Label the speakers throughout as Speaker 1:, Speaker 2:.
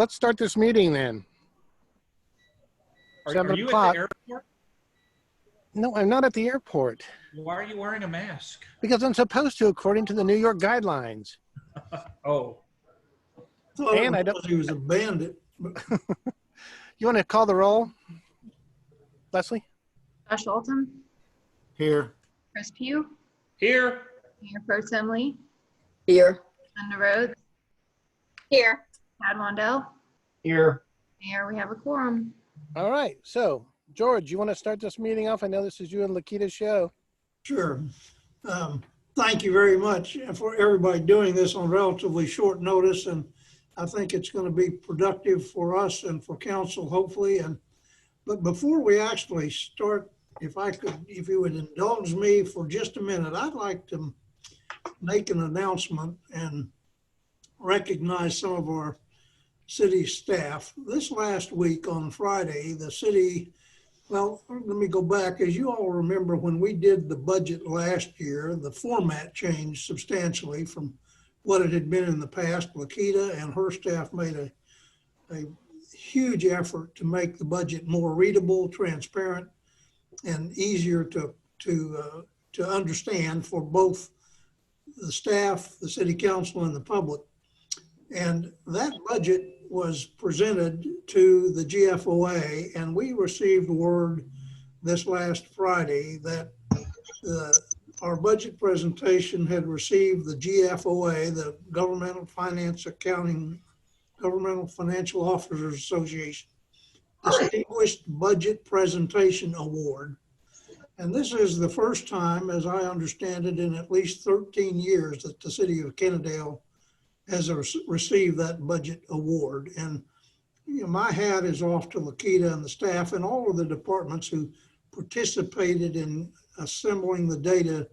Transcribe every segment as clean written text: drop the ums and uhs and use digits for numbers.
Speaker 1: Let's start this meeting then.
Speaker 2: Are
Speaker 1: 7
Speaker 2: you at
Speaker 1: o'clock.
Speaker 2: the airport?
Speaker 1: No, I'm not at the airport
Speaker 2: Why are you wearing a mask?
Speaker 1: because I'm supposed to, according to the New York guidelines.
Speaker 2: Oh,
Speaker 3: Thought
Speaker 1: And I
Speaker 3: it
Speaker 1: don't-
Speaker 3: was he was a bandit.
Speaker 1: You want to call the roll, Leslie?
Speaker 4: Josh Altum,
Speaker 3: Here.
Speaker 4: Chris Pugh,
Speaker 2: here.
Speaker 4: Mayor Pro Tem Lee,
Speaker 5: Here.
Speaker 4: Linda Rhodes,
Speaker 5: Here.
Speaker 4: Tad Wandell.
Speaker 3: Here.
Speaker 4: Mayor, we have a quorum.
Speaker 1: All right. So, George, you want to start this meeting off? I know this is you and Lakita's show.
Speaker 3: Sure. Thank you very much for everybody doing this on relatively short notice. And I think it's going to be productive for us and for council, hopefully. But before we actually start, if you would indulge me for just a minute, I'd like to make an announcement and recognize some of our city staff. This last week on Friday, the city, well, let me go back. As you all remember, when we did the budget last year, the format changed substantially from what it had been in the past. Lakita and her staff made a huge effort to make the budget more readable, transparent, and easier to understand for both the staff, the city council, and the public. And that budget was presented to the GFOA, and we received word this last Friday that our budget presentation had received the GFOA, the Governmental Financial Officers Association, Distinguished Budget Presentation Award. And this is the first time, as I understand it, in at least 13 years that the city of Kennedale has received that budget award. And you know, my hat is off to Lakita and the staff and all of the departments who participated in assembling the data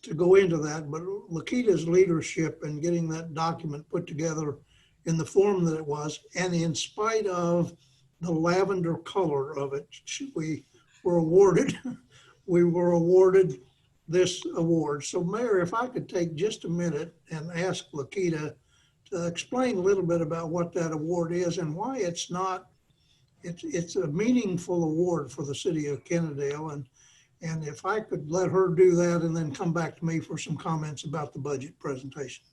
Speaker 3: to go into that. But Lakita's leadership in getting that document put together in the form that it was, and in spite of the lavender color of it, we were awarded this award. So Mayor, if I could take just a minute and ask Lakita to explain a little bit about what that award is and why it's a meaningful award for the city of Kennedale. And if I could let her do that and then come back to me for some comments about the budget presentation.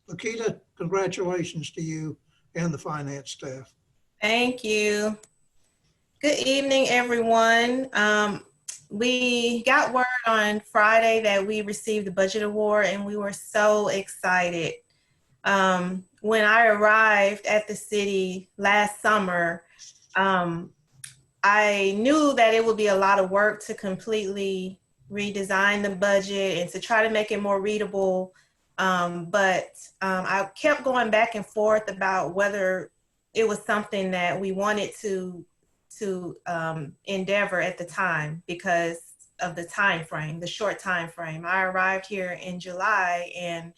Speaker 3: Lakita, congratulations to you and the finance staff.
Speaker 5: Thank you. Good evening, everyone. We got word on Friday that we received the budget award, and we were so excited. When I arrived at the city last summer, I knew that it would be a lot of work to completely redesign the budget and to try to make it more readable. But I kept going back and forth about whether it was something that we wanted to endeavor at the time because of the time frame, the short time frame. I arrived here in July, and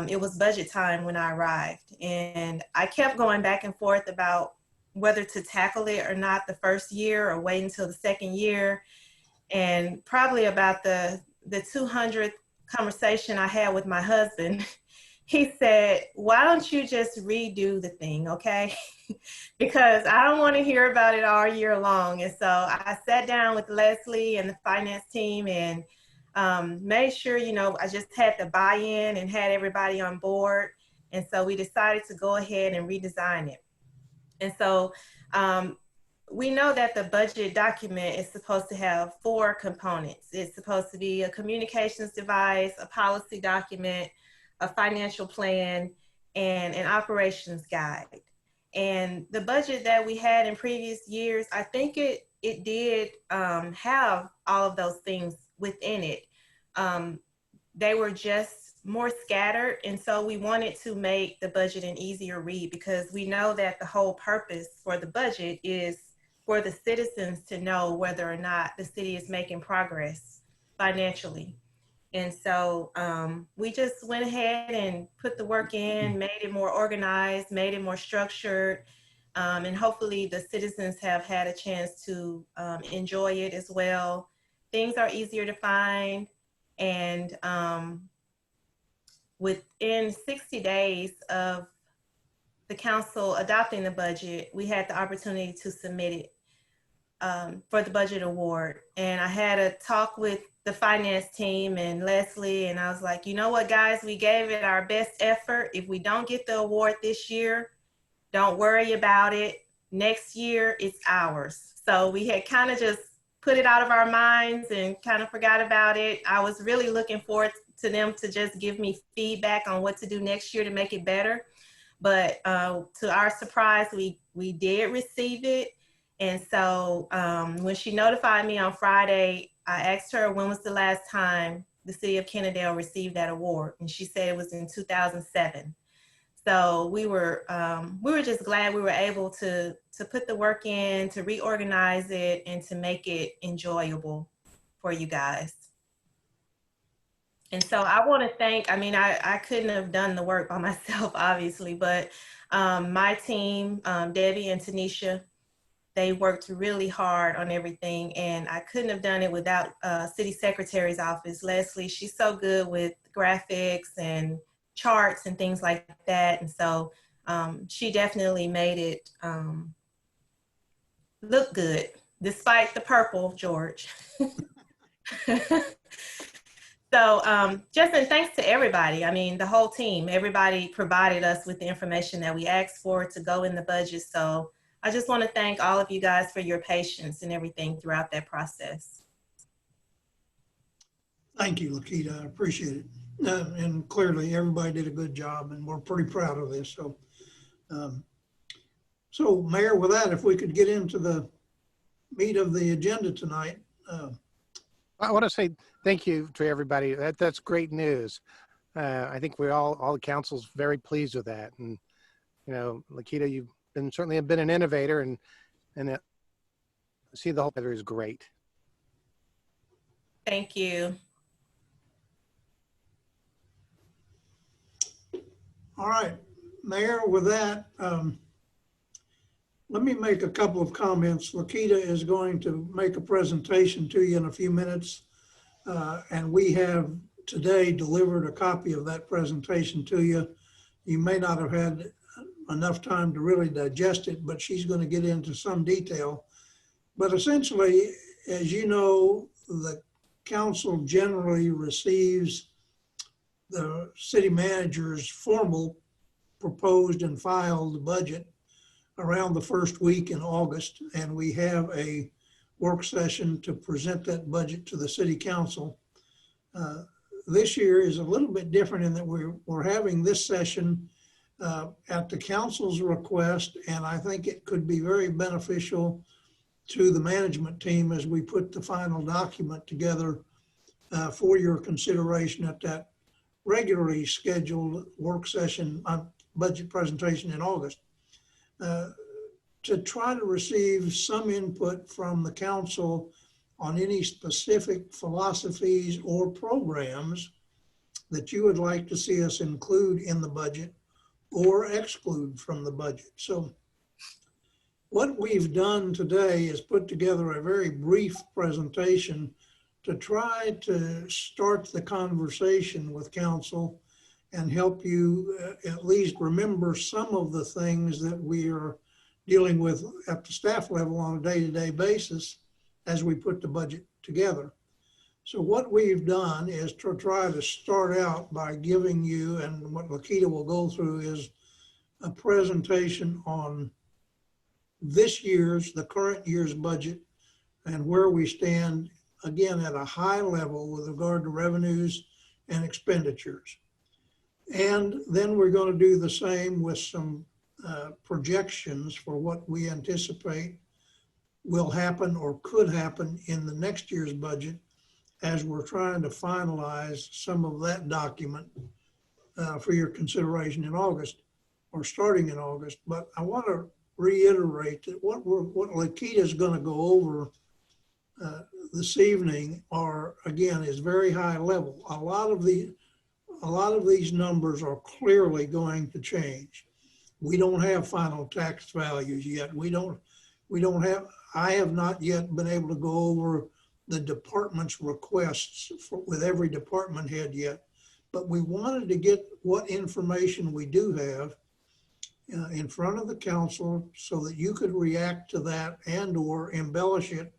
Speaker 5: it was budget time when I arrived. And I kept going back and forth about whether to tackle it or not the first year or wait until the second year. And probably about the 200th conversation I had with my husband, he said, why don't you just redo the thing, okay? Because I don't want to hear about it all year long. And so I sat down with Leslie and the finance team and made sure, I just had the buy-in and had everybody on board. And so we decided to go ahead and redesign it. And so we know that the budget document is supposed to have 4 components. It's supposed to be a communications device, a policy document, a financial plan, and an operations guide. And the budget that we had in previous years, I think it did have all of those things within it. They were just more scattered. And so we wanted to make the budget an easier read because we know that the whole purpose for the budget is for the citizens to know whether or not the city is making progress financially. And so we just went ahead and put the work in, made it more organized, made it more structured. And hopefully the citizens have had a chance to enjoy it as well. Things are easier to find. And within 60 days of the council adopting the budget, we had the opportunity to submit it for the budget award. And I had a talk with the finance team and Leslie, and I was like, you know what, guys, we gave it our best effort. If we don't get the award this year, don't worry about it. Next year, it's ours. So we had kind of just put it out of our minds and kind of forgot about it. I was really looking forward to them to just give me feedback on what to do next year to make it better. But to our surprise, we did receive it. And so when she notified me on Friday, I asked her when was the last time the city of Kennedale received that award, and she said it was in 2007. So we were just glad we were able to put the work in, to reorganize it, and to make it enjoyable for you guys. And so I want to thank, I mean, I couldn't have done the work by myself, obviously, but my team, Debbie and Tanisha, they worked really hard on everything, and I couldn't have done it without City Secretary's office, Leslie. She's so good with graphics and charts and things like that. And so she definitely made it look good, despite the purple, George. So Justin, thanks to everybody. I mean, the whole team, everybody provided us with the information that we asked for to go in the budget. So I just want to thank all of you guys for your patience and everything throughout that process.
Speaker 3: Thank you, Lakita. I appreciate it. And clearly everybody did a good job, and we're pretty proud of this. So Mayor, with that, if we could get into the meat of the agenda tonight.
Speaker 1: I want to say thank you to everybody. That's great news. I think all the council's very pleased with that. And, you know, Lakita, you've certainly been an innovator, and see the whole picture is great.
Speaker 5: Thank you.
Speaker 3: All right, Mayor, with that, let me make a couple of comments. Lakita is going to make a presentation to you in a few minutes. And we have today delivered a copy of that presentation to you. You may not have had enough time to really digest it, but she's going to get into some detail. But essentially, as you know, the council generally receives the city manager's formal proposed and filed budget around the first week in August, and we have a work session to present that budget to the city council. This year is a little bit different in that we're having this session at the council's request, and I think it could be very beneficial to the management team as we put the final document together for your consideration at that regularly scheduled work session on budget presentation in August. To try to receive some input from the council on any specific philosophies or programs that you would like to see us include in the budget or exclude from the budget. So what we've done today is put together a very brief presentation to try to start the conversation with council and help you at least remember some of the things that we are dealing with at the staff level on a day-to-day basis as we put the budget together. So what we've done is to try to start out by giving you, and what Lakita will go through is a presentation on this year's, the current year's budget, and where we stand, again, at a high level with regard to revenues and expenditures. And then we're going to do the same with some projections for what we anticipate will happen or could happen in the next year's budget as we're trying to finalize some of that document for your consideration in August or starting in August. But I want to reiterate that what Lakita is going to go over this evening is very high level. A lot of these numbers are clearly going to change. We don't have final tax values yet. I have not yet been able to go over the department's requests with every department head yet, but we wanted to get what information we do have in front of the council so that you could react to that and or embellish it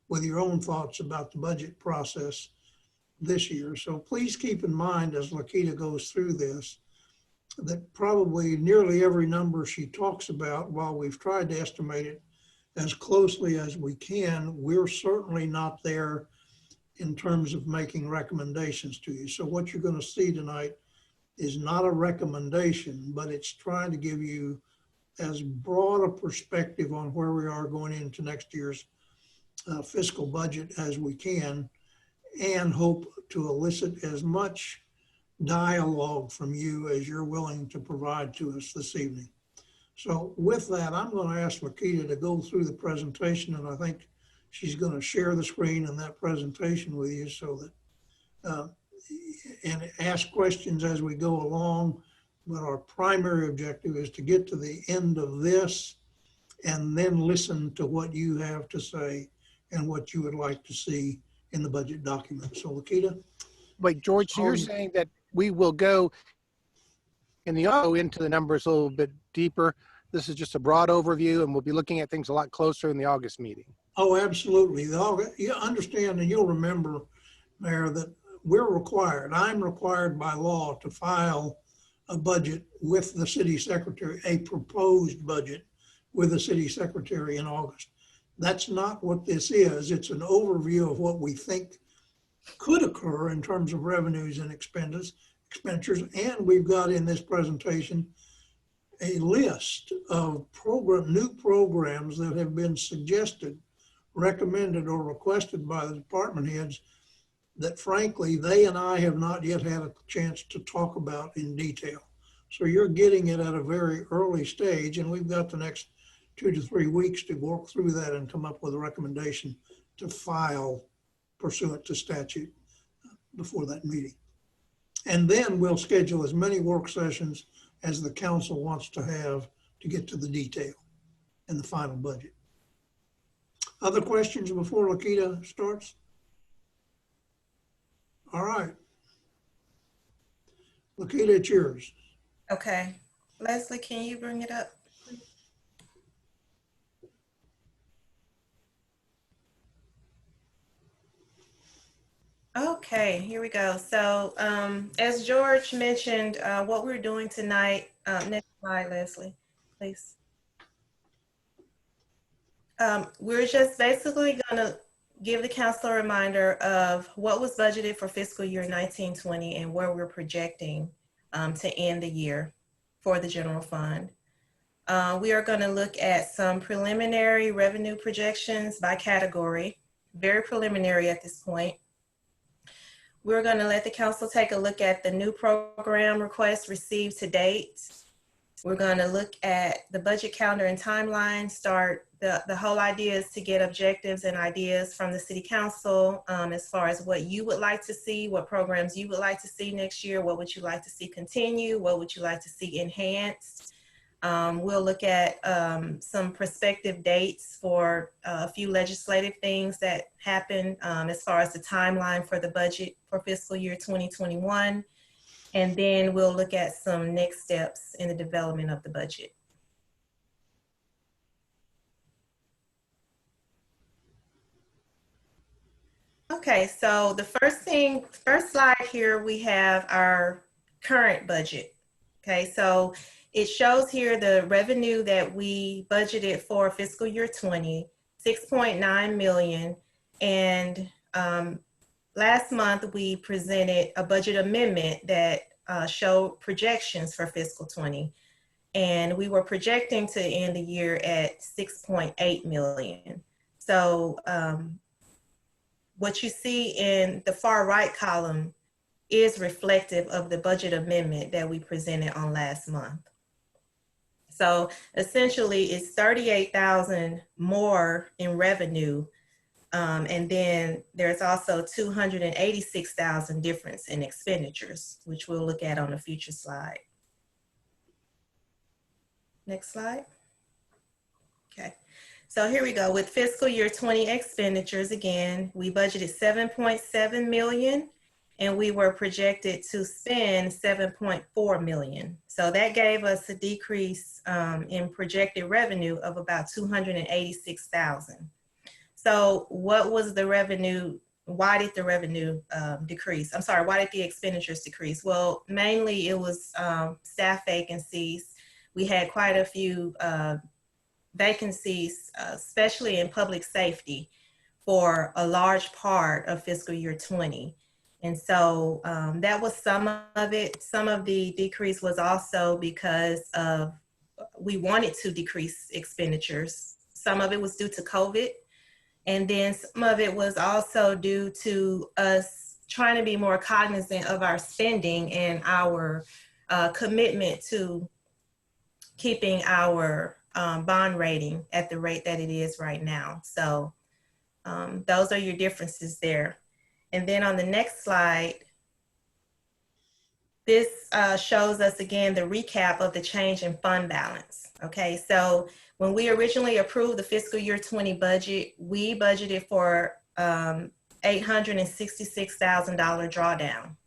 Speaker 3: with your own thoughts about the budget process this year. So please keep in mind as Lakita goes through this, that probably nearly every number she talks about, while we've tried to estimate it as closely as we can, we're certainly not there in terms of making recommendations to you. So what you're going to see tonight is not a recommendation, but it's trying to give you as broad a perspective on where we are going into next year's fiscal budget as we can, and hope to elicit as much dialogue from you as you're willing to provide to us this evening. So with that, I'm going to ask Lakita to go through the presentation, and I think she's going to share the screen and that presentation with you so that, and ask questions as we go along. But our primary objective is to get to the end of this and then listen to what you have to say and what you would like to see in the budget document. So Lakita.
Speaker 1: Wait, George, so you're saying that we will go into the numbers a little bit deeper. This is just a broad overview, and we'll be looking at things a lot closer in the August meeting.
Speaker 3: Oh, absolutely. You understand, and you'll remember, Mayor, that I'm required by law to file a budget with the city secretary, a proposed budget with the city secretary in August. That's not what this is. It's an overview of what we think could occur in terms of revenues and expenditures. And we've got in this presentation a list of new programs that have been suggested, recommended, or requested by the department heads that frankly, they and I have not yet had a chance to talk about in detail. So you're getting it at a very early stage, and we've got the next 2 to 3 weeks to work through that and come up with a recommendation to file pursuant to statute before that meeting. And then we'll schedule as many work sessions as the council wants to have to get to the detail and the final budget. Other questions before Lakita starts? All right. Lakita, it's yours.
Speaker 5: Okay. Leslie, can you bring it up? Okay, here we go. So as George mentioned, what we're doing tonight, next slide, Leslie, please. We're just basically gonna give the council a reminder of what was budgeted for fiscal year 1920 and where we're projecting to end the year for the general fund. We are gonna look at some preliminary revenue projections by category, very preliminary at this point. We're going to let the council take a look at the new program requests received to date. We're going to look at the budget calendar and timeline. The whole idea is to get objectives and ideas from the city council as far as what you would like to see, what programs you would like to see next year, what would you like to see continue, what would you like to see enhanced. We'll look at some prospective dates for a few legislative things that happen as far as the timeline for the budget for fiscal year 2021. And then we'll look at some next steps in the development of the budget. Okay, so the first slide here, we have our current budget. Okay, so it shows here the revenue that we budgeted for fiscal year 20, 6.9 million. And last month we presented a budget amendment that showed projections for fiscal 20. And we were projecting to end the year at 6.8 million. So what you see in the far right column is reflective of the budget amendment that we presented on last month. So essentially it's 38,000 more in revenue. And then there's also 286,000 difference in expenditures, which we'll look at on a future slide. Next slide. Okay. So here we go with fiscal year 20 expenditures. Again, we budgeted 7.7 million. and we were projected to spend 7.4 million. So that gave us a decrease in projected revenue of about 286,000. So what was the revenue? Why did the revenue decrease? I'm sorry, why did the expenditures decrease? Well, mainly it was staff vacancies. We had quite a few vacancies, especially in public safety, for a large part of fiscal year 20. And so that was some of it. Some of the decrease was also because of we wanted to decrease expenditures. Some of it was due to COVID. And then some of it was also due to us trying to be more cognizant of our spending and our commitment to keeping our bond rating at the rate that it is right now. So those are your differences there. And then on the next slide, this shows us again the recap of the change in fund balance. Okay, so when we originally approved the fiscal year 20 budget, we budgeted for $866,000 drawdown.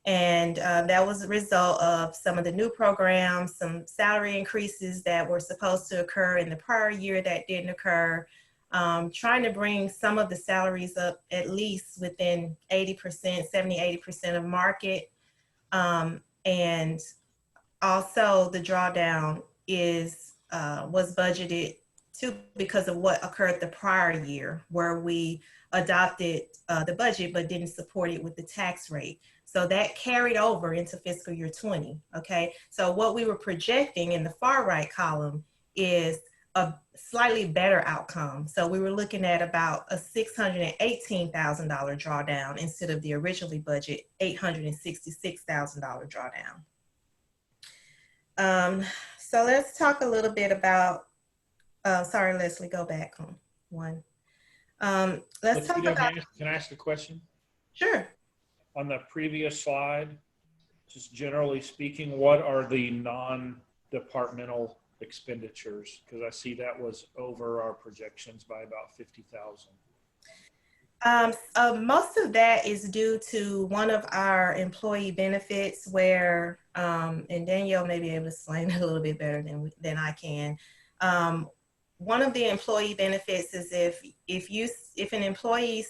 Speaker 5: And that was a result of some of the new programs, some salary increases that were supposed to occur in the prior year that didn't occur, trying to bring some of the salaries up at least within 80%, 70, 80% of market. And also the drawdown was budgeted too because of what occurred the prior year where we adopted the budget but didn't support it with the tax rate. So that carried over into fiscal year 20, okay? So what we were projecting in the far right column is a slightly better outcome. So we were looking at about a $618,000 drawdown instead of the originally budget $866,000 drawdown. So let's talk a little bit about, sorry, Leslie, go back on one. Let's talk about.
Speaker 2: Can I ask a question?
Speaker 5: Sure.
Speaker 2: On the previous slide, just generally speaking, what are the non-departmental expenditures? Because I see that was over our projections by about 50,000.
Speaker 5: Most of that is due to one of our employee benefits where, and Danielle may be able to explain it a little bit better than I can. One of the employee benefits is if an employee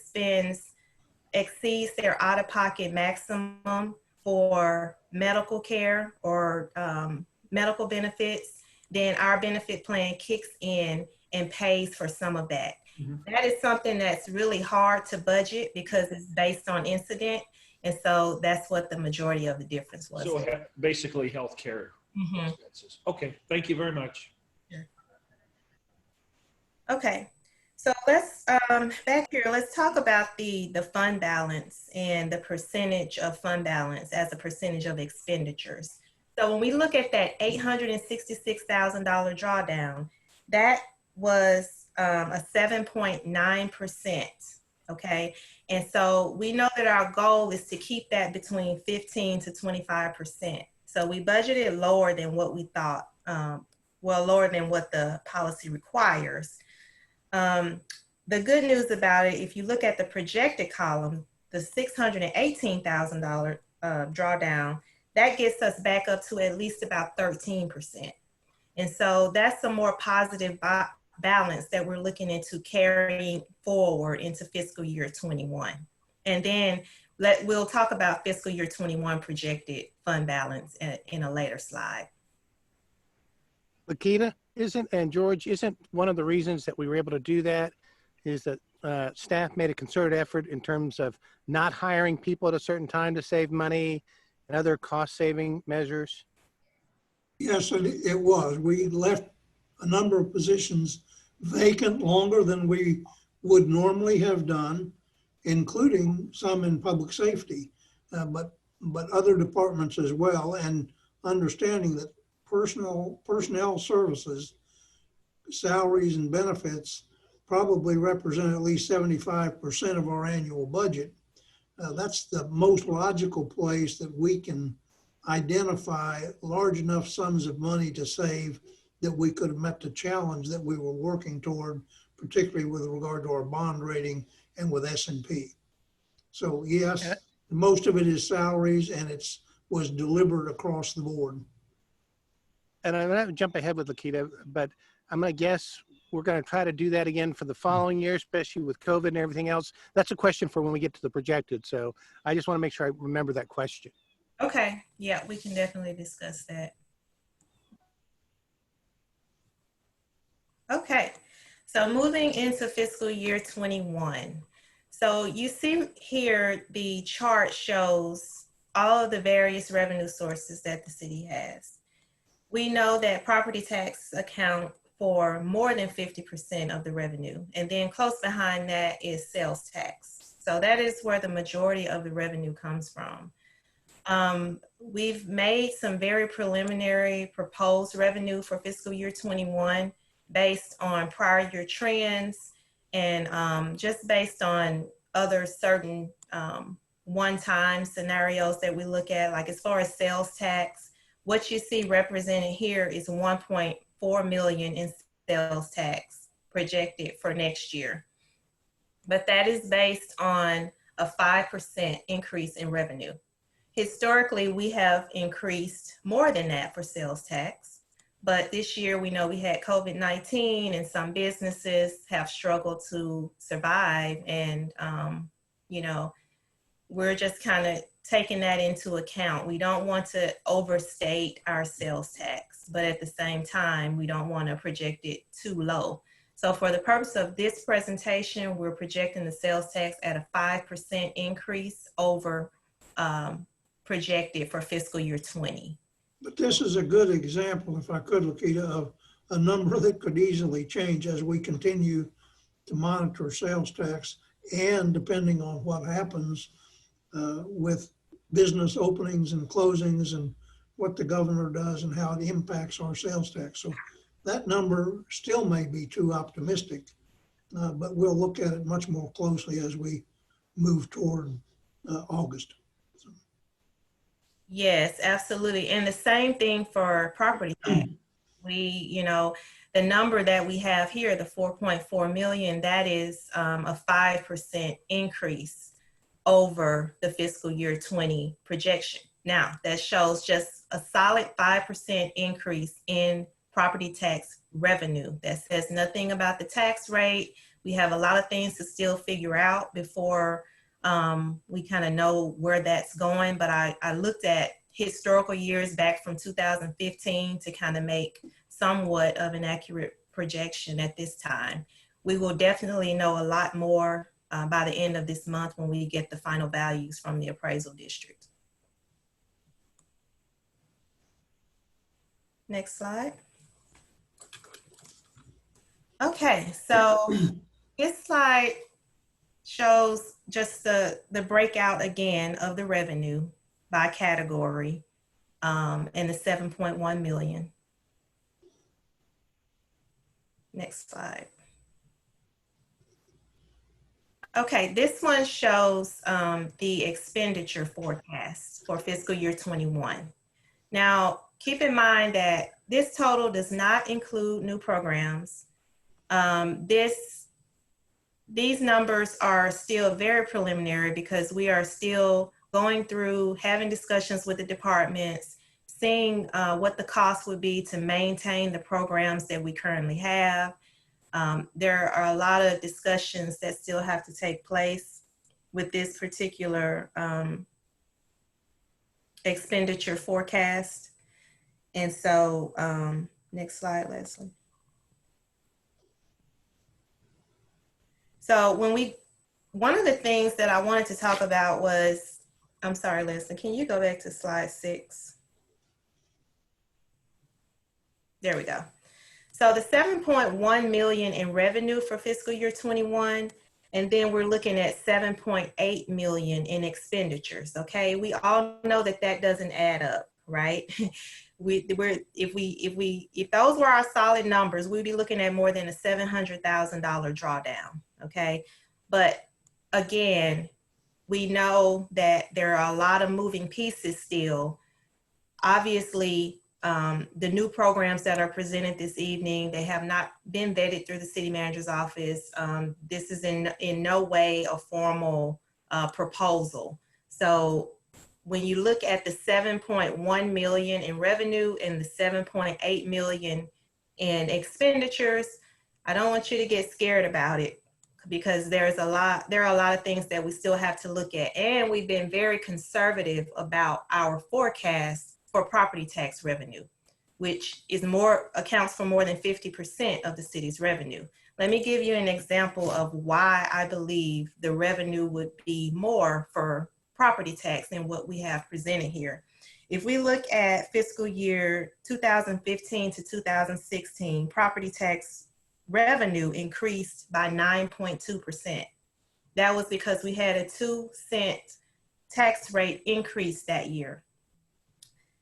Speaker 5: exceeds their out-of-pocket maximum for medical care or medical benefits, then our benefit plan kicks in and pays for some of that. Mm-hmm. That is something that's really hard to budget because it's based on incident. And so that's what the majority of the difference was.
Speaker 2: So basically healthcare. Mm-hmm. Expenses. Okay, thank you very much.
Speaker 5: Yeah. Okay, so let's, back here, let's talk about the fund balance and the percentage of fund balance as a percentage of expenditures. So when we look at that $866,000 drawdown, that was a 7.9%, okay? And so we know that our goal is to keep that between 15 to 25%. So we budgeted lower than what we thought, lower than what the policy requires. The good news about it, if you look at the projected column, the $618,000 drawdown, that gets us back up to at least about 13%. And so that's a more positive balance that we're looking into carrying forward into fiscal year 21. And then we'll talk about fiscal year 21 projected fund balance in a later slide.
Speaker 1: Lakita, and George, isn't one of the reasons that we were able to do that is that staff made a concerted effort in terms of not hiring people at a certain time to save money and other cost-saving measures?
Speaker 3: Yes, it was. We left a number of positions vacant longer than we would normally have done, including some in public safety, but other departments as well, and understanding that personnel services, salaries and benefits probably represent at least 75% of our annual budget. That's the most logical place that we can identify large enough sums of money to save that we could have met the challenge that we were working toward, particularly with regard to our bond rating and with S&P. So yes, Most of it is salaries, and was deliberate across the board.
Speaker 1: And I'm going to jump ahead with Lakita, but I'm going to guess we're going to try to do that again for the following year, especially with COVID and everything else. That's a question for when we get to the projected. So I just want to make sure I remember that question.
Speaker 5: Okay, yeah, we can definitely discuss that. Okay, so moving into fiscal year 21. So you see here, the chart shows all of the various revenue sources that the city has. We know that property tax account for more than 50% of the revenue. And then close behind that is sales tax. So that is where the majority of the revenue comes from. We've made some very preliminary proposed revenue for fiscal year 21 based on prior year trends and just based on other certain one-time scenarios that we look at, like as far as sales tax, what you see represented here is 1.4 million in sales tax projected for next year. But that is based on a 5% increase in revenue. Historically, we have increased more than that for sales tax, but this year we know we had COVID-19 and some businesses have struggled to survive, and you know, we're just kind of taking that into account. We don't want to overstate our sales tax, but at the same time, we don't want to project it too low. So for the purpose of this presentation, we're projecting the sales tax at a 5% increase over projected for fiscal year 20.
Speaker 3: But this is a good example, if I could, Lakita, of a number that could easily change as we continue to monitor sales tax, and depending on what happens with business openings and closings and what the governor does and how it impacts our sales tax. So that number still may be too optimistic, but we'll look at it much more closely as we move toward August. So.
Speaker 5: Yes, absolutely. And the same thing for property tax. You know, the number that we have here, the 4.4 million, that is a 5% increase over the fiscal year 20 projection. Now, that shows just a solid 5% increase in property tax revenue. That says nothing about the tax rate. We have a lot of things to still figure out before we kind of know where that's going. But I looked at historical years back from 2015 to kind of make somewhat of an accurate projection at this time. We will definitely know a lot more by the end of this month when we get the final values from the appraisal district. Next slide. Okay, so this slide shows just the breakout again of the revenue by category and the 7.1 million. Next slide. Okay, this one shows the expenditure forecast for fiscal year 21. Now, keep in mind that this total does not include new programs. These numbers are still very preliminary because we are still going through, having discussions with the departments, seeing what the cost would be to maintain the programs that we currently have. There are a lot of discussions that still have to take place with this particular expenditure forecast. And so, next slide, Leslie. So one of the things that I wanted to talk about was, I'm sorry, Leslie, can you go back to slide 6? There we go. So the 7.1 million in revenue for fiscal year 21, and then we're looking at 7.8 million in expenditures. Okay, we all know that that doesn't add up, right? If those were our solid numbers, we'd be looking at more than a $700,000 drawdown. Okay, but again, we know that there are a lot of moving pieces still. Obviously, the new programs that are presented this evening, they have not been vetted through the city manager's office. This is in no way a formal proposal. So when you look at the 7.1 million in revenue and the 7.8 million in expenditures, I don't want you to get scared about it, because there are a lot of things that we still have to look at. And we've been very conservative about our forecast for property tax revenue, which accounts for more than 50% of the city's revenue. Let me give you an example of why I believe the revenue would be more for property tax than what we have presented here. If we look at fiscal year 2015 to 2016, property tax revenue increased by 9.2%. That was because we had a 2-cent tax rate increase that year.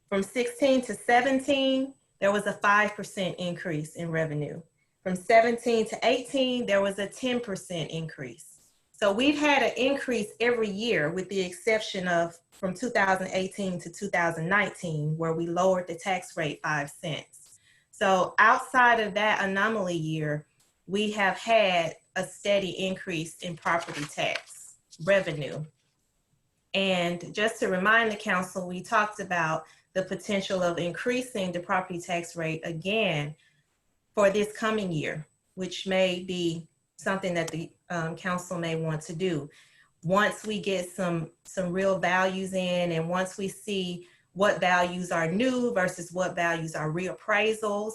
Speaker 5: From 16 to 17, there was a 5% increase in revenue. From 17 to 18, there was a 10% increase. So we've had an increase every year, with the exception of from 2018 to 2019, where we lowered the tax rate 5 cents. So outside of that anomaly year, we have had a steady increase in property tax revenue. And just to remind the council, we talked about the potential of increasing the property tax rate again for this coming year, which may be something that the council may want to do. Once we get some real values in, and once we see what values are new versus what values are reappraisals,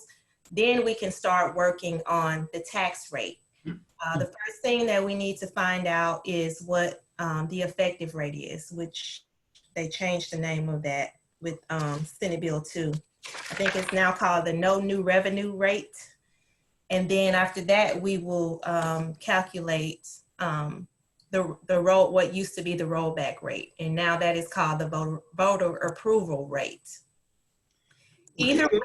Speaker 5: then we can start working on the tax rate. The first thing that we need to find out is what the effective rate is, which they changed the name of that with Senate Bill 2. I think it's now called the no new revenue rate. And then after that, we will calculate what used to be the rollback rate. And now that is called the voter approval rate. Either way.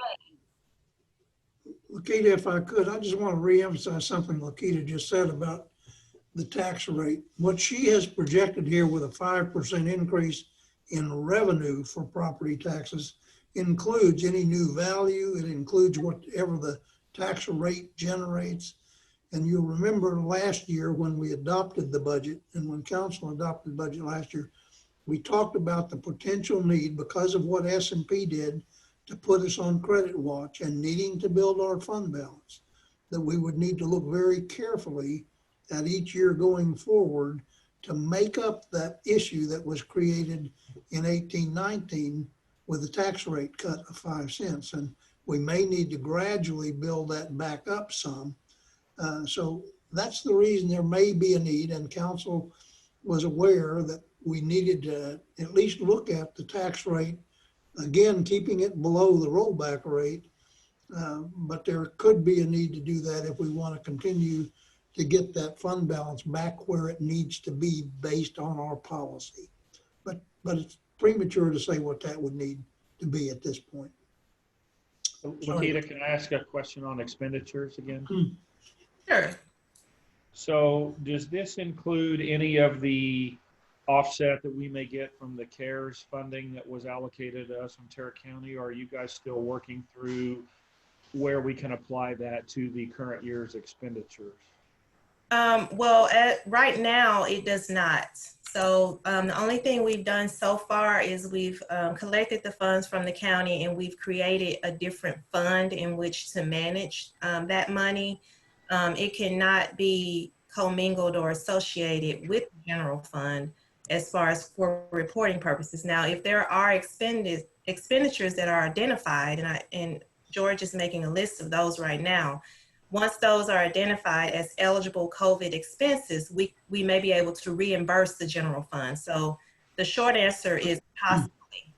Speaker 3: Lakita, if I could, I just want to reemphasize something Lakita just said about the tax rate. What she has projected here with a 5% increase in revenue for property taxes includes any new value. It includes whatever the tax rate generates. And you'll remember last year when we adopted the budget, and when council adopted the budget last year, we talked about the potential need, because of what S&P did, to put us on credit watch and needing to build our fund balance, that we would need to look very carefully at each year going forward to make up that issue that was created in 18-19 with the tax rate cut of 5 cents. And we may need to gradually build that back up some. So that's the reason there may be a need, and council was aware that we needed to at least look at the tax rate, again, keeping it below the rollback rate. But there could be a need to do that if we want to continue to get that fund balance back where it needs to be based on our policy. But it's premature to say what that would need to be at this point.
Speaker 2: Lakita, can I ask a question on expenditures again?
Speaker 5: Sure.
Speaker 2: So does this include any of the offset that we may get from the CARES funding that was allocated to us from Tarrant County, or are you guys still working through where we can apply that to the current year's expenditures?
Speaker 5: Well, right now it does not. So the only thing we've done so far is we've collected the funds from the county, and we've created a different fund in which to manage that money. It cannot be commingled or associated with the general fund as far as for reporting purposes. Now, if there are expenditures that are identified, and George is making a list of those right now, once those are identified as eligible COVID expenses, we may be able to reimburse the general fund. So the short answer is possibly,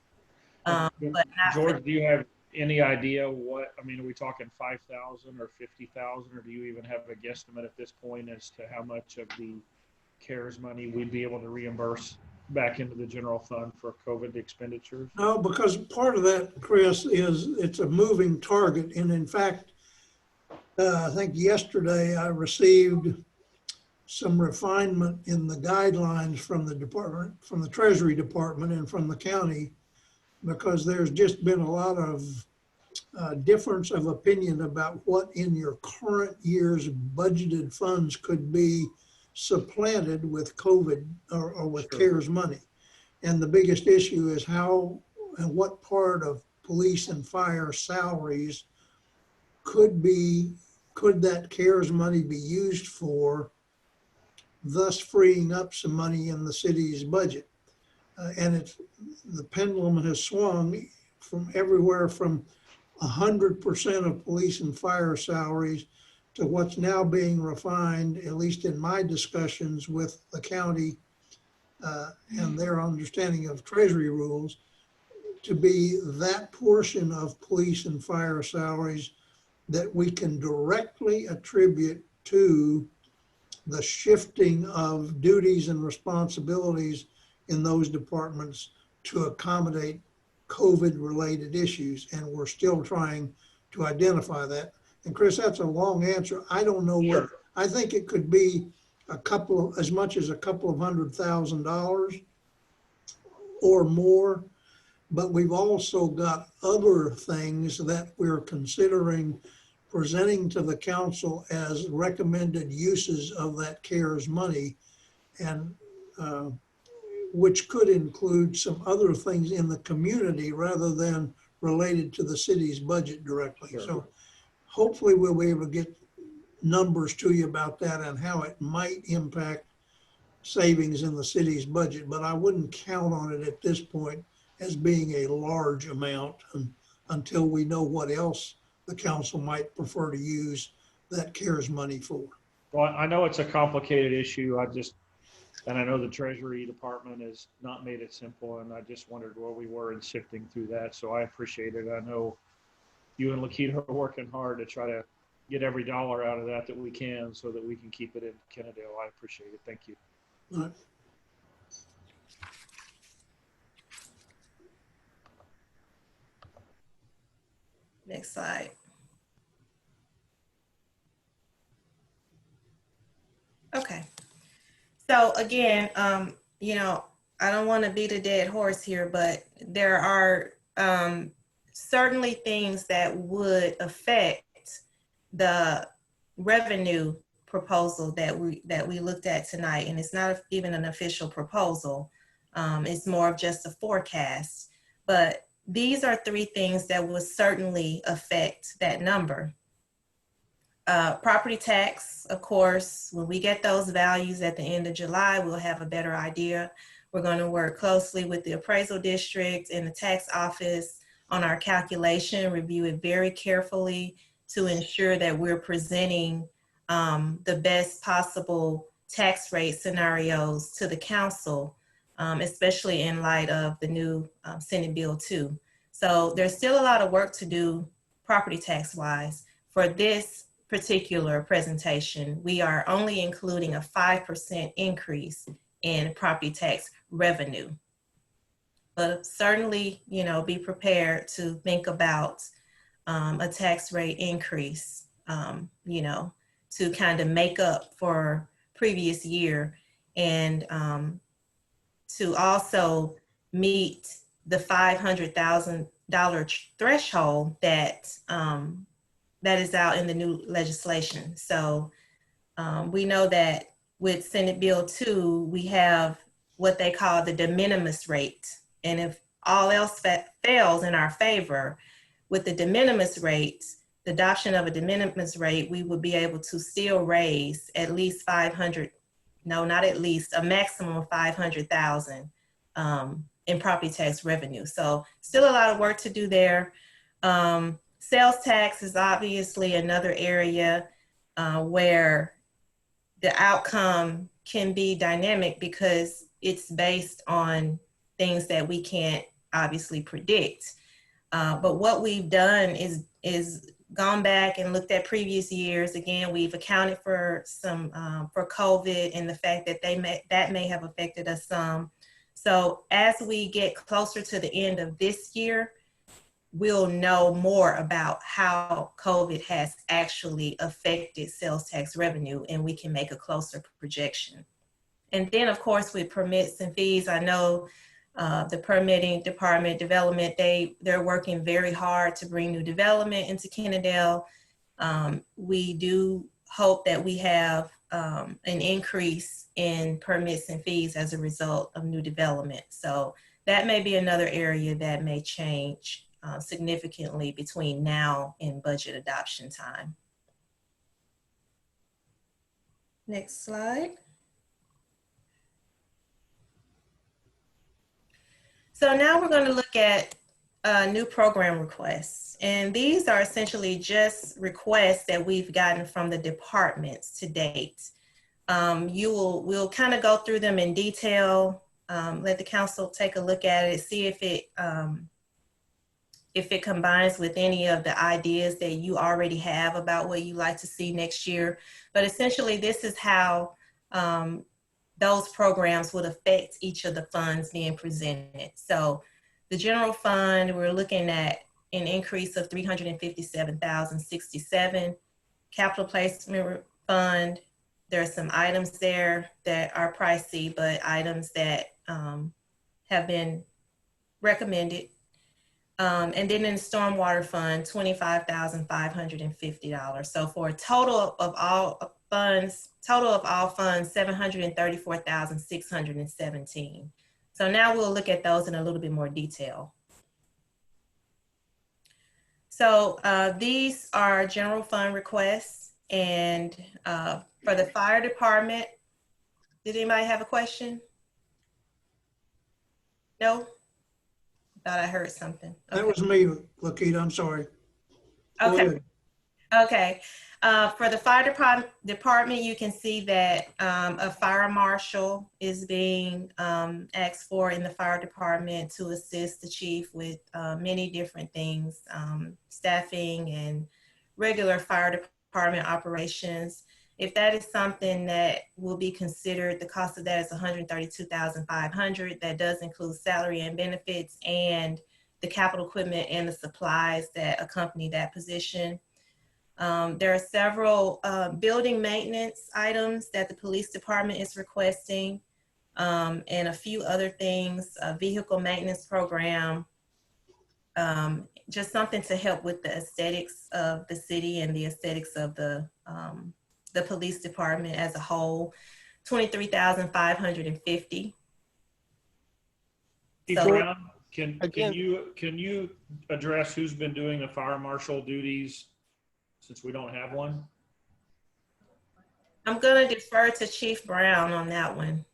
Speaker 5: but not.
Speaker 2: George, do you have any idea what, I mean, are we talking 5,000 or 50,000, or do you even have a guesstimate at this point as to how much of the CARES money we'd be able to reimburse back into the general fund for COVID expenditures?
Speaker 3: No, because part of that, Chris, is it's a moving target. And in fact, I think yesterday I received some refinement in the guidelines from the department, from the Treasury Department and from the county, because there's just been a lot of difference of opinion about what in your current year's budgeted funds could be supplanted with COVID or with CARES money. And the biggest issue is how and what part of police and fire salaries could that CARES money be used for, thus freeing up some money in the city's budget. And the pendulum has swung from everywhere from 100% of police and fire salaries to what's now being refined, at least in my discussions with the county and their understanding of Treasury rules, to be that portion of police and fire salaries that we can directly attribute to the shifting of duties and responsibilities in those departments to accommodate COVID-related issues. And we're still trying to identify that. And Chris, that's a long answer. I don't know what,
Speaker 2: Sure.
Speaker 3: I think it could be as much as a couple of $100,000 or more. But we've also got other things that we're considering presenting to the council as recommended uses of that CARES money, and which could include some other things in the community rather than related to the city's budget directly.
Speaker 2: Sure.
Speaker 3: So hopefully we'll be able to get numbers to you about that and how it might impact savings in the city's budget, but I wouldn't count on it at this point as being a large amount until we know what else the council might prefer to use that CARES money for.
Speaker 2: Well, I know it's a complicated issue. And I know the Treasury Department has not made it simple, and I just wondered where we were in sifting through that. So I appreciate it. I know you and Lakita are working hard to try to get every dollar out of that we can so that we can keep it in Kennedale. I appreciate it. Thank you.
Speaker 3: All right.
Speaker 5: Next slide. Okay. So again, you know, I don't want to beat a dead horse here, but there are certainly things that would affect the revenue proposal that we looked at tonight. And it's not even an official proposal. It's more of just a forecast. But these are three things that will certainly affect that number. Property tax, of course, when we get those values at the end of July, we'll have a better idea. We're going to work closely with the appraisal district and the tax office on our calculation, review it very carefully to ensure that we're presenting the best possible tax rate scenarios to the council, especially in light of the new Senate Bill 2. So there's still a lot of work to do property tax wise. For this particular presentation, we are only including a 5% increase in property tax revenue. But certainly, you know, be prepared to think about a tax rate increase, you know, to kind of make up for previous year, and to also meet the $500,000 threshold that that is out in the new legislation. So we know that with Senate Bill 2, we have what they call the de minimis rate. And if all else fails in our favor, with the de minimis rate, the adoption of a de minimis rate, we would be able to still raise at least 500, no, not at least, a maximum of 500,000 in property tax revenue. So still a lot of work to do there. Sales tax is obviously another area where the outcome can be dynamic because it's based on things that we can't obviously predict. But what we've done is gone back and looked at previous years. Again, we've accounted for some for COVID and the fact that that may have affected us some. So as we get closer to the end of this year, we'll know more about how COVID has actually affected sales tax revenue, and we can make a closer projection. And then, of course, with permits and fees, I know the permitting department development, they're working very hard to bring new development into Kennedale. We do hope that we have an increase in permits and fees as a result of new development. So that may be another area that may change significantly between now and budget adoption time. Next slide. So now we're going to look at new program requests. And these are essentially just requests that we've gotten from the departments to date. We'll kind of go through them in detail, let the council take a look at it, see if it combines with any of the ideas that you already have about what you like to see next year. But essentially, this is how those programs would affect each of the funds being presented. So the general fund, we're looking at an increase of $357,067. Capital placement fund, there are some items there that are pricey, but items that have been recommended. And then in the stormwater fund, $25,550. So for a total of all funds, $734,617. So now we'll look at those in a little bit more detail. So these are general fund requests, and for the fire department, did anybody have a question? No? Thought I heard something. Okay.
Speaker 3: That was me, Lakita, I'm sorry. Go
Speaker 5: Okay.
Speaker 3: ahead.
Speaker 5: Okay. For the fire department, you can see that a fire marshal is being asked for in the fire department to assist the chief with many different things, staffing and regular fire department operations. If that is something that will be considered, the cost of that is $132,500. That does include salary and benefits and the capital equipment and the supplies that accompany that position. There are several building maintenance items that the police department is requesting, and a few other things, a vehicle maintenance program, just something to help with the aesthetics of the city and the aesthetics of the police department as a whole, $23,550.
Speaker 2: Chief
Speaker 5: So-
Speaker 2: Brown, can you address who's been doing the fire marshal duties since we don't have one?
Speaker 5: I'm going to defer to Chief Brown on that one.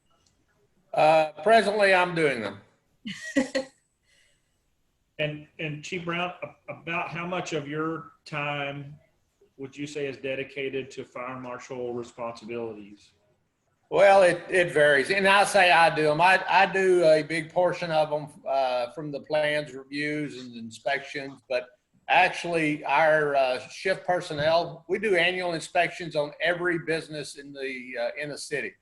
Speaker 6: Presently, I'm doing them.
Speaker 2: And Chief Brown, about how much of your time would you say is dedicated to fire marshal responsibilities?
Speaker 6: Well, it varies. And I say I do them. I do a big portion of them from the plans, reviews, and inspections. But actually, our shift personnel, we do annual inspections on every business in the city.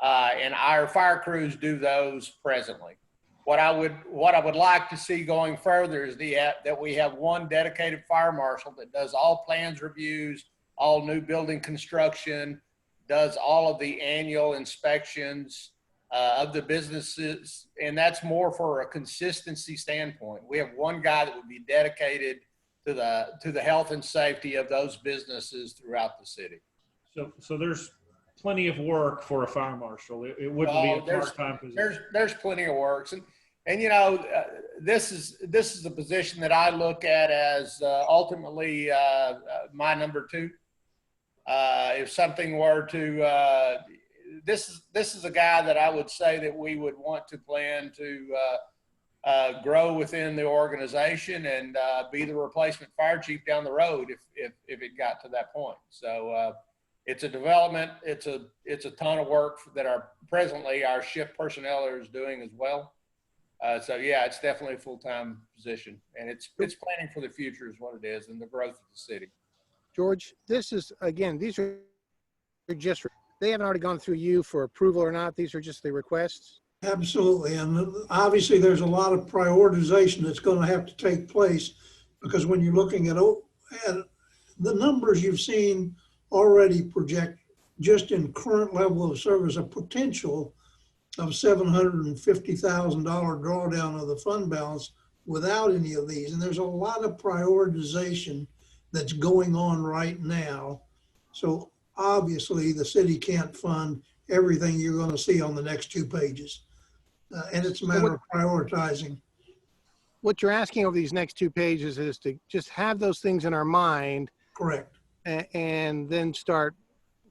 Speaker 6: And our fire crews do those presently. What I would like to see going further is that we have one dedicated fire marshal that does all plans reviews, all new building construction, does all of the annual inspections of the businesses, and that's more for a consistency standpoint. We have one guy that would be dedicated to the health and safety of those businesses throughout the city.
Speaker 2: So there's plenty of work for a fire marshal. It wouldn't be a part-time position.
Speaker 6: There's plenty of work, and you know, this is a position that I look at as ultimately my number two. If something were to, this is a guy that I would say that we would want to plan to grow within the organization and be the replacement fire chief down the road if it got to that point. So it's a development. It's a ton of work that presently our shift personnel is doing as well. So yeah, it's definitely a full-time position, and it's planning for the future is what it is, and the growth of the city.
Speaker 1: George, this is, again, these are just, they haven't already gone through you for approval or not. These are just the requests.
Speaker 3: Absolutely. And obviously there's a lot of prioritization that's going to have to take place, because when you're looking at the numbers you've seen already project just in current level of service, a potential of $750,000 drawdown of the fund balance without any of these. And there's a lot of prioritization that's going on right now. So obviously the city can't fund everything you're going to see on the next 2 pages. And it's a matter of prioritizing.
Speaker 1: What you're asking over these next 2 pages is to just have those things in our mind
Speaker 3: Correct.
Speaker 1: and then start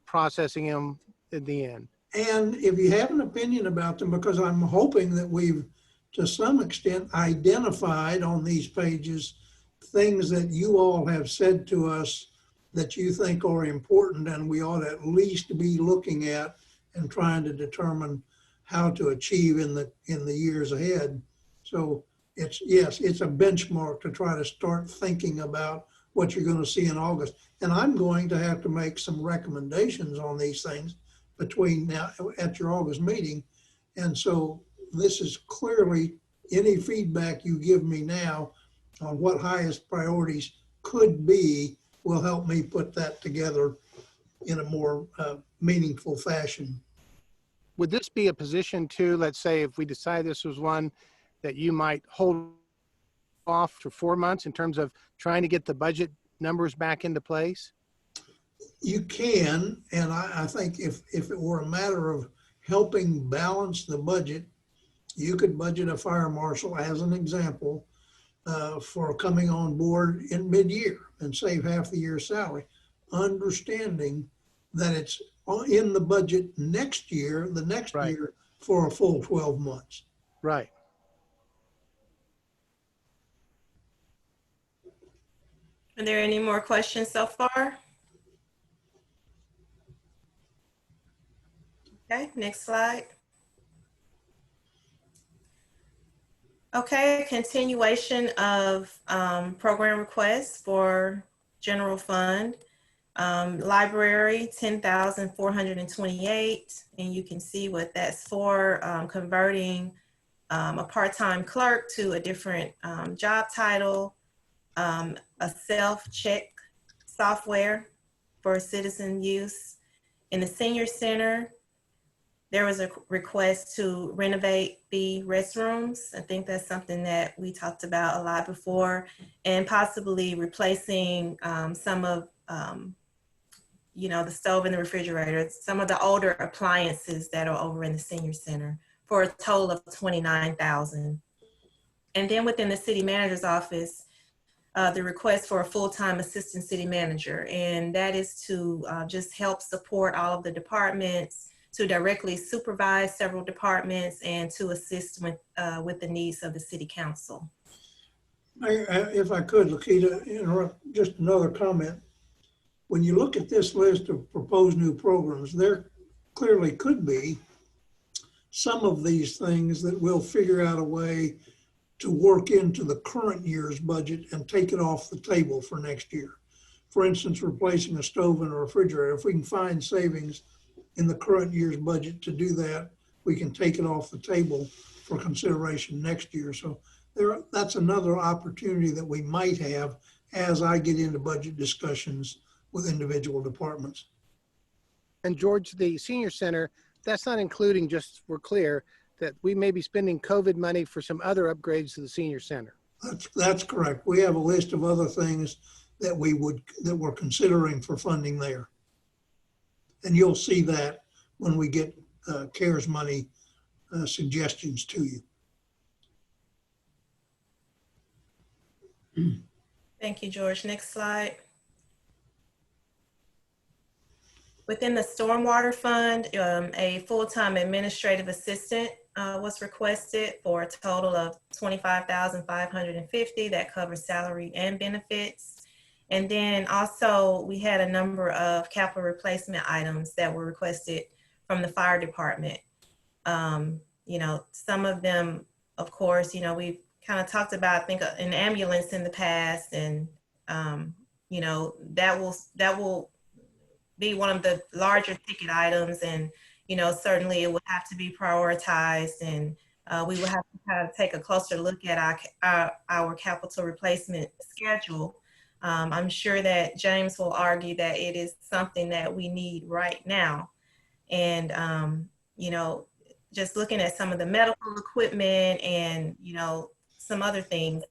Speaker 1: processing them at the end.
Speaker 3: And if you have an opinion about them, because I'm hoping that we've, to some extent, identified on these pages things that you all have said to us that you think are important and we ought to at least be looking at and trying to determine how to achieve in the years ahead. So it's, yes, it's a benchmark to try to start thinking about what you're going to see in August. And I'm going to have to make some recommendations on these things between now at your August meeting. And so this is clearly any feedback you give me now on what highest priorities could be will help me put that together in a more meaningful fashion.
Speaker 1: Would this be a position too, let's say if we decide this was one that you might hold off for 4 months in terms of trying to get the budget numbers back into place?
Speaker 3: You can, and I think if it were a matter of helping balance the budget, you could budget a fire marshal as an example for coming on board in mid-year and save half the year's salary, understanding that it's in the budget next year, the next
Speaker 1: Right.
Speaker 3: year for a full 12 months.
Speaker 1: Right.
Speaker 5: Are there any more questions so far? Okay, next slide. Okay, continuation of program requests for general fund. Library, 10,428, and you can see what that's for, converting a part-time clerk to a different job title, a self-check software for citizen use. In the senior center, there was a request to renovate the restrooms. I think that's something that we talked about a lot before, and possibly replacing some of, the stove and the refrigerator, some of the older appliances that are over in the senior center for a total of $29,000. And then within the city manager's office, the request for a full-time assistant city manager, and that is to just help support all of the departments, to directly supervise several departments, and to assist with the needs of the city council.
Speaker 3: If I could, Lakita, interrupt just another comment. When you look at this list of proposed new programs, there clearly could be some of these things that we'll figure out a way to work into the current year's budget and take it off the table for next year. For instance, replacing a stove and a refrigerator. If we can find savings in the current year's budget to do that, we can take it off the table for consideration next year. So that's another opportunity that we might have as I get into budget discussions with individual departments.
Speaker 1: And George, the senior center, that's not including, just we're clear, that we may be spending COVID money for some other upgrades to the senior center.
Speaker 3: That's correct. We have a list of other things that we're considering for funding there. And you'll see that when we get CARES money suggestions to you.
Speaker 5: Thank you, George. Next slide. Within the stormwater fund, a full-time administrative assistant was requested for a total of $25,550. That covers salary and benefits. And then also we had a number of capital replacement items that were requested from the fire department. Some of them, of course, we've kind of talked about, I think, an ambulance in the past, and that will be one of the larger ticket items, and certainly it would have to be prioritized, and we will have to kind of take a closer look at our capital replacement schedule. I'm sure that James will argue that it is something that we need right now, and just looking at some of the medical equipment and some other things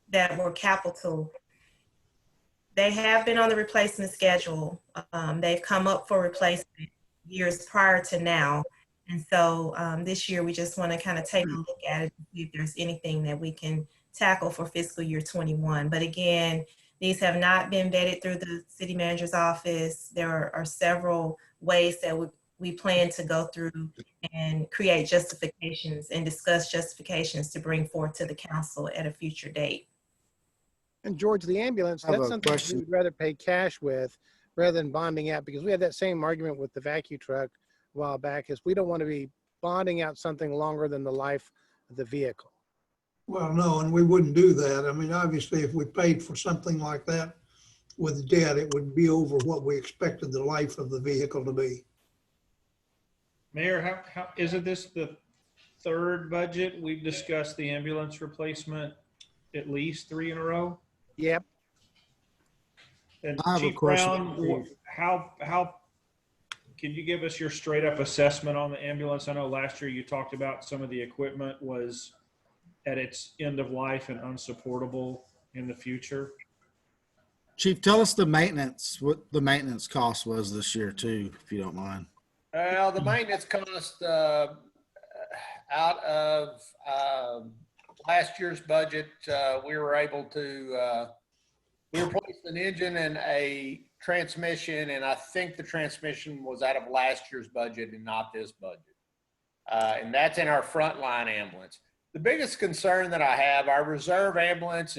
Speaker 5: that were capital They have been on the replacement schedule. They've come up for replacement years prior to now. And so this year, we just want to kind of take a look at it and see if there's anything that we can tackle for fiscal year 21. But again, these have not been vetted through the city manager's office. There are several ways that we plan to go through and create justifications and discuss justifications to bring forth to the council at a future date.
Speaker 1: And George, the ambulance,
Speaker 7: I have
Speaker 1: that's
Speaker 7: a
Speaker 1: something
Speaker 7: question.
Speaker 1: we'd rather pay cash with rather than bonding out, because we had that same argument with the vacuum truck a while back, is we don't want to be bonding out something longer than the life of the vehicle.
Speaker 3: Well, no, and we wouldn't do that. I mean, obviously, if we paid for something like that with debt, it would be over what we expected the life of the vehicle to be.
Speaker 2: Mayor, how isn't this the third budget we've discussed the ambulance replacement at least 3 in a row?
Speaker 1: Yep.
Speaker 2: And
Speaker 7: I have a
Speaker 2: Chief
Speaker 7: question,
Speaker 2: Brown,
Speaker 7: Chief.
Speaker 2: how can you give us your straight up assessment on the ambulance? I know last year you talked about some of the equipment was at its end of life and unsupportable in the future.
Speaker 7: Chief, tell us the maintenance, what the maintenance cost was this year too, if you don't mind.
Speaker 6: Well, the maintenance cost out of last year's budget, we were able to we replaced an engine and a transmission, and I think the transmission was out of last year's budget and not this budget. And that's in our frontline ambulance. The biggest concern that I have, our reserve ambulance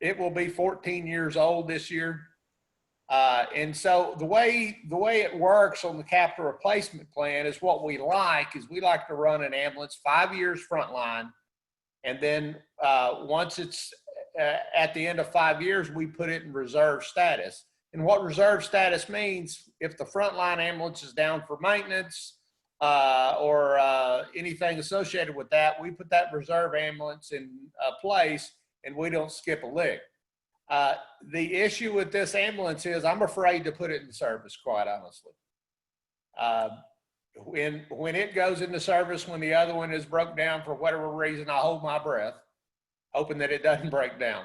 Speaker 6: it will be 14 years old this year. And so the way it works on the capital replacement plan is what we like to run an ambulance 5 years frontline. And then once it's at the end of 5 years, we put it in reserve status. And what reserve status means, if the frontline ambulance is down for maintenance or anything associated with that, we put that reserve ambulance in place and we don't skip a lick. The issue with this ambulance is I'm afraid to put it in service, quite honestly. When it goes into service, when the other one is broke down for whatever reason, I hold my breath, hoping that it doesn't break down.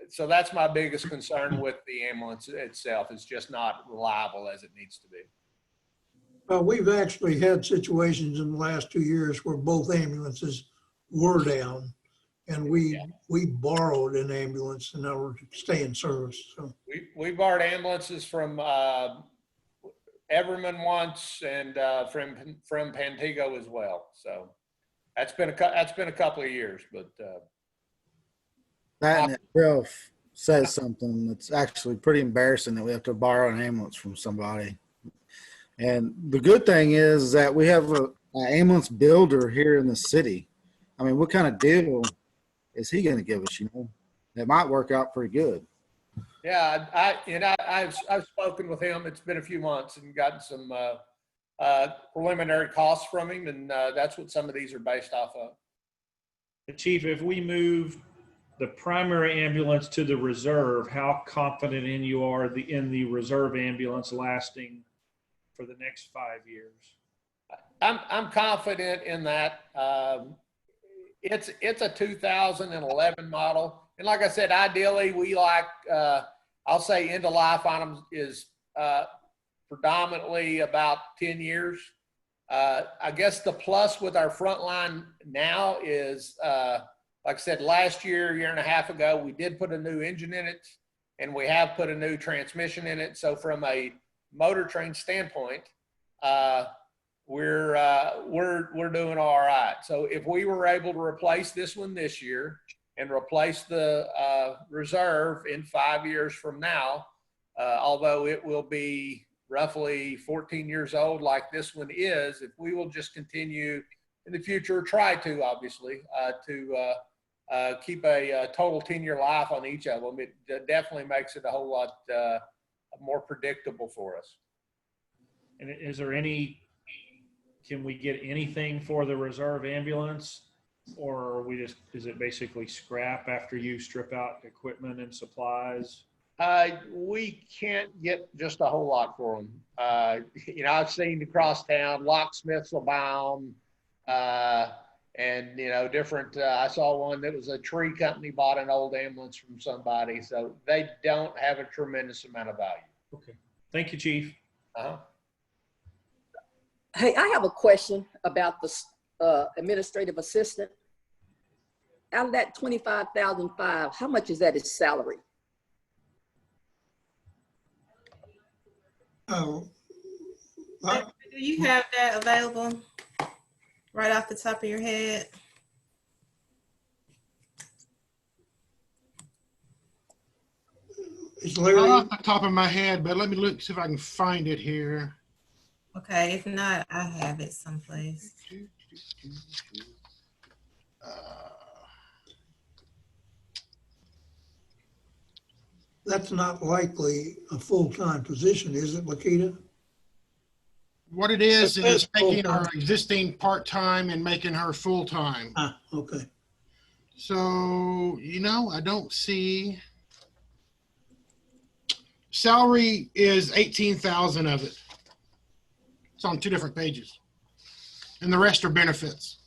Speaker 6: So that's my biggest concern with the ambulance itself. It's just not reliable as it needs to be.
Speaker 3: Well, we've actually had situations in the last 2 years where both ambulances were down, and we borrowed an ambulance in order to stay in service. So
Speaker 6: we borrowed ambulances from Everman once and from Pantego as well. So that's been a couple of years, but
Speaker 7: That in itself says something that's actually pretty embarrassing that we have to borrow an ambulance from somebody. And the good thing is that we have an ambulance builder here in the city. I mean, what kind of deal is he going to give us? You know, that might work out pretty good.
Speaker 6: yeah, I've spoken with him. It's been a few months and gotten some preliminary costs from him, and that's what some of these are based off of.
Speaker 2: Chief, if we move the primary ambulance to the reserve, how confident in you are in the reserve ambulance lasting for the next 5 years?
Speaker 6: I'm confident in that. It's a 2011 model, and like I said, ideally we like I'll say end of life on them is predominantly about 10 years. I guess the plus with our frontline now is like I said, last year and a half ago, we did put a new engine in it, and we have put a new transmission in it. So from a motor train standpoint, we're doing all right. So if we were able to replace this one this year and replace the reserve in 5 years from now, although it will be roughly 14 years old like this one is, if we will just continue in the future, try to obviously to keep a total 10-year life on each of them, it definitely makes it a whole lot more predictable for us.
Speaker 2: And is there can we get anything for the reserve ambulance, or is it basically scrap after you strip out equipment and supplies?
Speaker 6: We can't get just a whole lot for them. I've seen across town, locksmiths will buy them, and you know, different. I saw one that was a tree company bought an old ambulance from somebody, so they don't have a tremendous amount of value.
Speaker 2: Okay. Thank you, Chief.
Speaker 6: Uh-huh.
Speaker 8: Hey, I have a question about the administrative assistant. Out of that 25,005, how much is that his salary?
Speaker 3: Oh,
Speaker 5: Do you have that available right off the top of your head?
Speaker 3: is
Speaker 1: Not
Speaker 3: Larry,
Speaker 1: off the top of my head, but let me look, see if I can find it here.
Speaker 5: Okay, if not, I have it someplace.
Speaker 3: that's not likely a full-time position, is it, Lakita?
Speaker 1: What it
Speaker 3: It
Speaker 1: is
Speaker 3: says
Speaker 1: taking our
Speaker 3: full-time.
Speaker 1: existing part-time and making her full-time.
Speaker 3: Ah, okay.
Speaker 1: So, you know, I don't see. Salary is 18,000 of it. It's on 2 different pages. And the rest are benefits.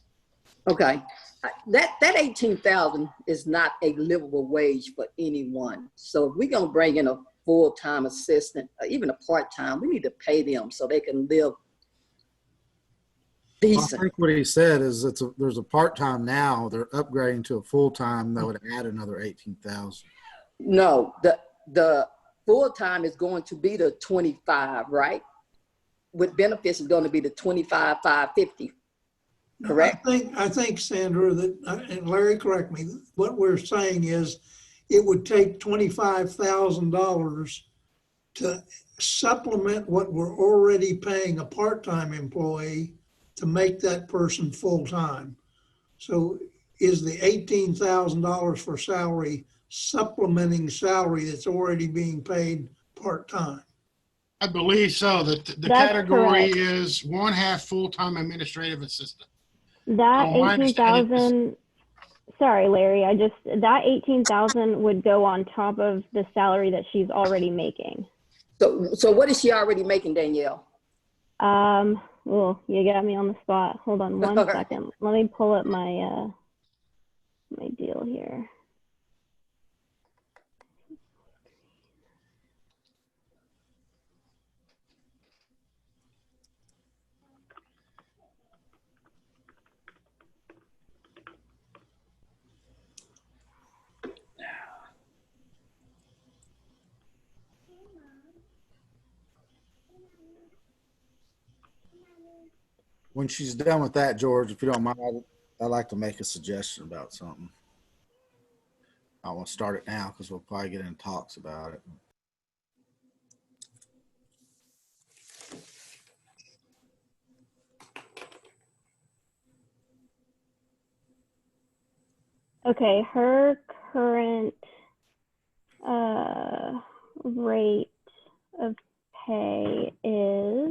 Speaker 8: Okay, that 18,000 is not a livable wage for anyone. So if we're gonna bring in a full-time assistant, or even a part-time, we need to pay them so they can live
Speaker 7: Well, I
Speaker 8: decent.
Speaker 7: think what he said is there's a part-time now. They're upgrading to a full-time that would add another 18,000.
Speaker 8: No, the full-time is going to be the 25, right? With benefits is going to be the 25,550. Correct.
Speaker 3: I think, Sandra, that, and Larry, correct me, what we're saying is it would take $25,000 to supplement what we're already paying a part-time employee to make that person full-time. So is the $18,000 for salary supplementing salary that's already being paid part-time?
Speaker 1: I believe so. The
Speaker 9: That's
Speaker 1: category
Speaker 9: correct.
Speaker 1: is 1/2 full-time administrative assistant.
Speaker 9: That
Speaker 1: Oh, my understanding is-
Speaker 9: 18,000, sorry, Larry, that 18,000 would go on top of the salary that she's already making.
Speaker 8: So what is she already making, Danielle?
Speaker 9: Well, you got me on the spot. Hold on one
Speaker 8: All right.
Speaker 9: second. Let me pull up my, my deal here.
Speaker 7: When she's done with that, George, if you don't mind, I'd like to make a suggestion about something. I want to start it now because we'll probably get in talks about it.
Speaker 9: Okay, her current rate of pay is,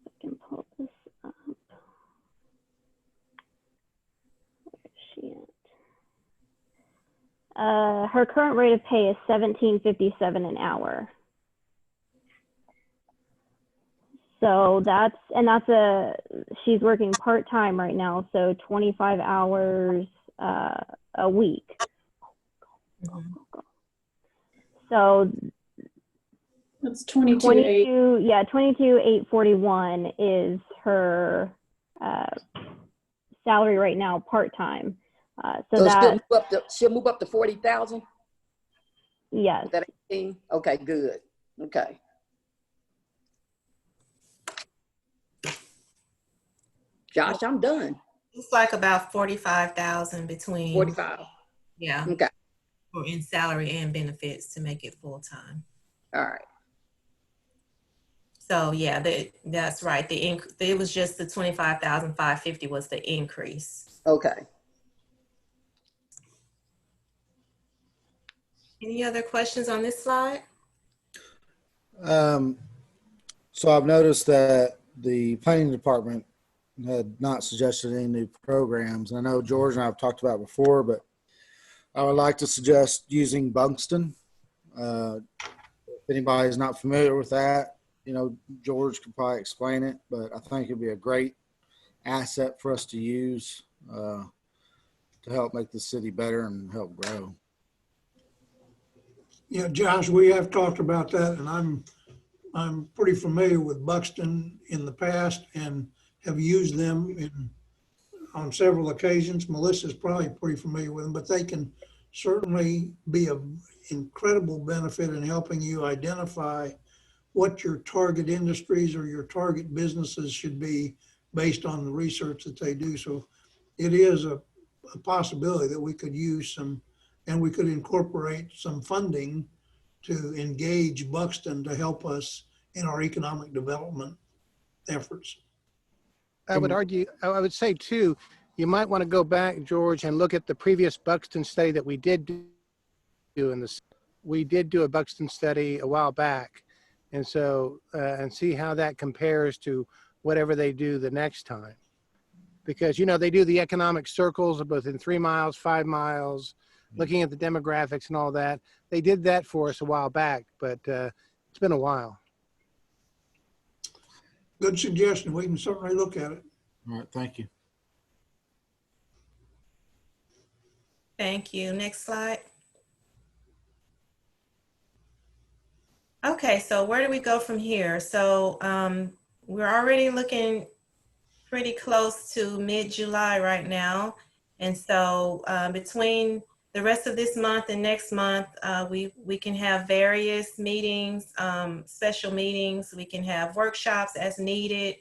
Speaker 9: I can pull this up. Where is she at? Her current rate of pay is $17.57 an hour. So she's working part-time right now, so 25 hours a week. So
Speaker 10: That's 22,800.
Speaker 9: yeah, 22,841 is her salary right now, part-time. So that,
Speaker 8: she'll move up to 40,000.
Speaker 9: yes.
Speaker 8: That 18. Okay, good. Okay. Josh, I'm done.
Speaker 5: It's like about 45,000 between.
Speaker 8: 45.
Speaker 5: Yeah.
Speaker 8: Okay.
Speaker 5: Or in salary and benefits to make it full time.
Speaker 8: All right.
Speaker 5: So yeah, that's right. It was just the 25,550 was the increase.
Speaker 8: Okay.
Speaker 5: Any other questions on this slide?
Speaker 7: So I've noticed that the planning department had not suggested any new programs. I know George and I have talked about it before, but I would like to suggest using Buxton. If anybody's not familiar with that, you know, George could probably explain it, but I think it'd be a great asset for us to use to help make the city better and help grow.
Speaker 3: Yeah, Josh, we have talked about that, and I'm pretty familiar with Buxton in the past and have used them on several occasions. Melissa's probably pretty familiar with them, but they can certainly be an incredible benefit in helping you identify what your target industries or your target businesses should be based on the research that they do. So it is a possibility that we could use some, and we could incorporate some funding to engage Buxton to help us in our economic development efforts.
Speaker 1: I would argue, I would say too, you might want to go back, George, and look at the previous Buxton study that we did do in this. We did do a Buxton study a while back. And so, and see how that compares to whatever they do the next time. Because, you know, they do the economic circles of both in 3 miles, 5 miles, looking at the demographics and all that. They did that for us a while back, but it's been a while.
Speaker 3: Good suggestion. We can certainly look at it.
Speaker 7: All right, thank you.
Speaker 5: Thank you. Next slide. Okay, so where do we go from here? So we're already looking pretty close to mid-July right now. And so between the rest of this month and next month, we can have various meetings, special meetings. We can have workshops as needed.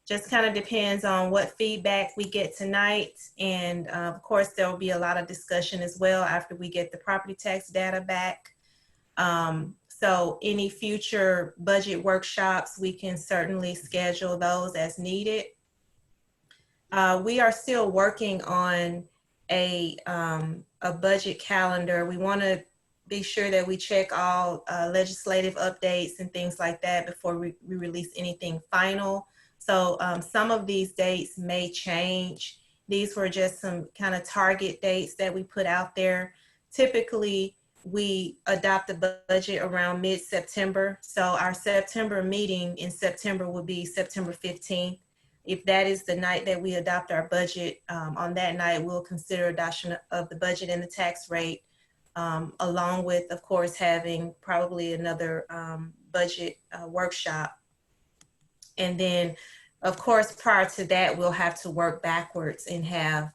Speaker 5: Just kind of depends on what feedback we get tonight. And of course, there will be a lot of discussion as well after we get the property tax data back. So any future budget workshops, we can certainly schedule those as needed. We are still working on a budget calendar. We want to be sure that we check all legislative updates and things like that before we release anything final. So some of these dates may change. These were just some kind of target dates that we put out there. Typically, we adopt the budget around mid-September. So our September meeting in September will be September 15th. If that is the night that we adopt our budget, on that night, we'll consider adoption of the budget and the tax rate, along with, of course, having probably another budget workshop. And then, of course, prior to that, we'll have to work backwards and have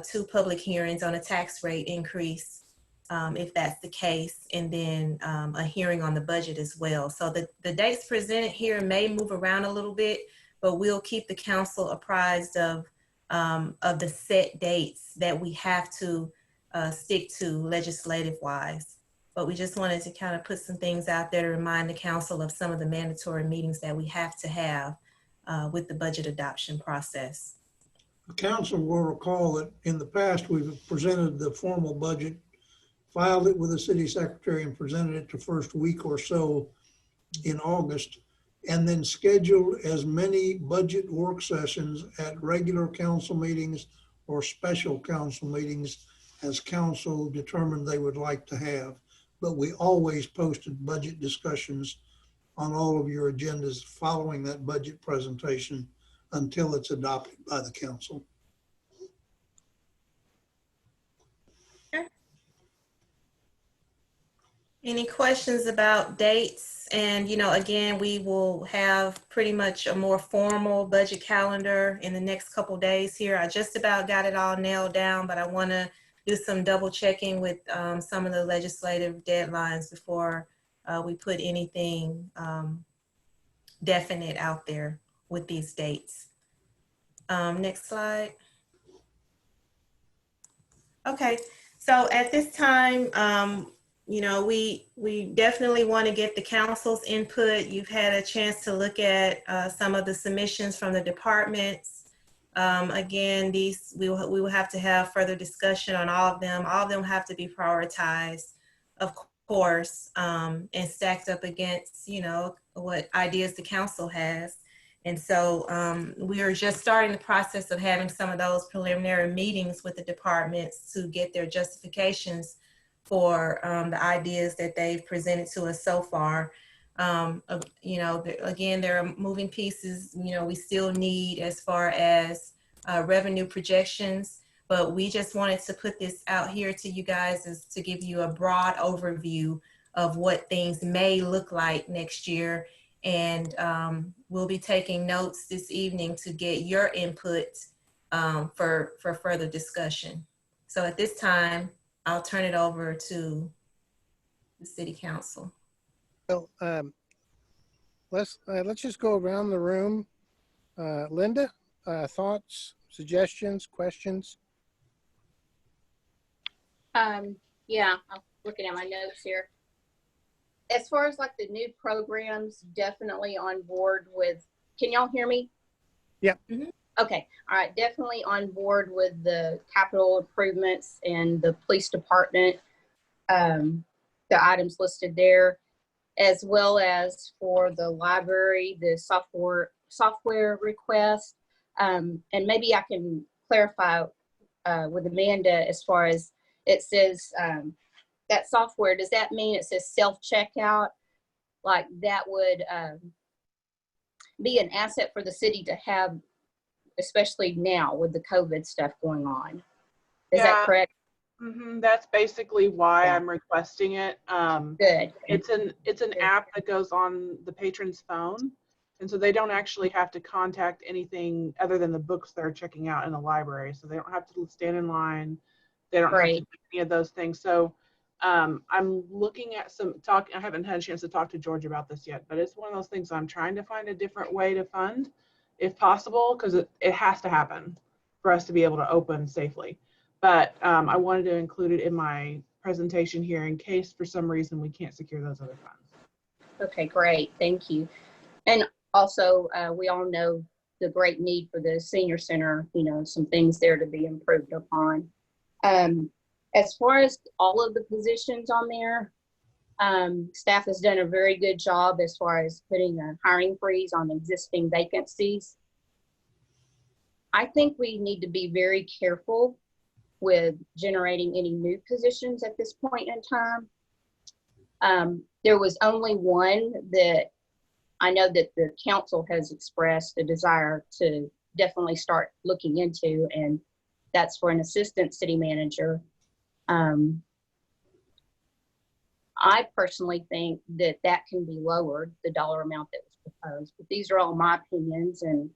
Speaker 5: 2 public hearings on a tax rate increase, if that's the case, and then a hearing on the budget as well. So the dates presented here may move around a little bit, but we'll keep the council apprised of the set dates that we have to stick to legislative-wise. But we just wanted to kind of put some things out there to remind the council of some of the mandatory meetings that we have to have with the budget adoption process.
Speaker 3: The council will recall that in the past, we've presented the formal budget, filed it with the city secretary, and presented it the first week or so in August, and then scheduled as many budget work sessions at regular council meetings or special council meetings as council determined they would like to have. But we always posted budget discussions on all of your agendas following that budget presentation until it's adopted by the council.
Speaker 5: Any questions about dates? And, you know, again, we will have pretty much a more formal budget calendar in the next couple days here. I just about got it all nailed down, but I want to do some double checking with some of the legislative deadlines before we put anything definite out there with these dates. Next slide. Okay, so at this time, you know, we definitely want to get the council's input. You've had a chance to look at some of the submissions from the departments. Again, these we will have to have further discussion on all of them. All of them have to be prioritized, of course, and stacked up against, you know, what ideas the council has. And so we are just starting the process of having some of those preliminary meetings with the departments to get their justifications for the ideas that they've presented to us so far. You know, again, there are moving pieces, you know, we still need as far as revenue projections, but we just wanted to put this out here to you guys is to give you a broad overview of what things may look like next year. And we'll be taking notes this evening to get your input for further discussion. So at this time, I'll turn it over to the City Council.
Speaker 1: Well, let's just go around the room. Linda, thoughts, suggestions, questions?
Speaker 11: Yeah, I'm looking at my notes here. As far as like the new programs, definitely on board with, can y'all hear me?
Speaker 1: Yeah.
Speaker 5: Mm-hmm.
Speaker 11: Okay. All right. Definitely on board with the capital improvements and the police department, the items listed there, as well as for the library, the software request. And maybe I can clarify with Amanda as far as it says that software, does that mean it says self-checkout? Like that would be an asset for the city to have, especially now with the COVID stuff going on. Is that correct?
Speaker 12: Mm-hmm. That's basically why I'm requesting it.
Speaker 11: Good.
Speaker 12: It's an app that goes on the patron's phone. And so they don't actually have to contact anything other than the books they're checking out in the library. So they don't have to stand in line. They don't have to do any of those things. So I'm looking at I haven't had a chance to talk to George about this yet, but it's one of those things I'm trying to find a different way to fund if possible, because it has to happen for us to be able to open safely. But I wanted to include it in my presentation here in case for some reason we can't secure those other funds.
Speaker 11: Okay, great. Thank you. And also, we all know the great need for the senior center, you know, some things there to be improved upon. As far as all of the positions on there, staff has done a very good job as far as putting a hiring freeze on existing vacancies. I think we need to be very careful with generating any new positions at this point in time. There was only one that I know that the council has expressed a desire to definitely start looking into, and that's for an assistant city manager. I personally think that that can be lowered, the dollar amount that was proposed, but these are all my opinions, and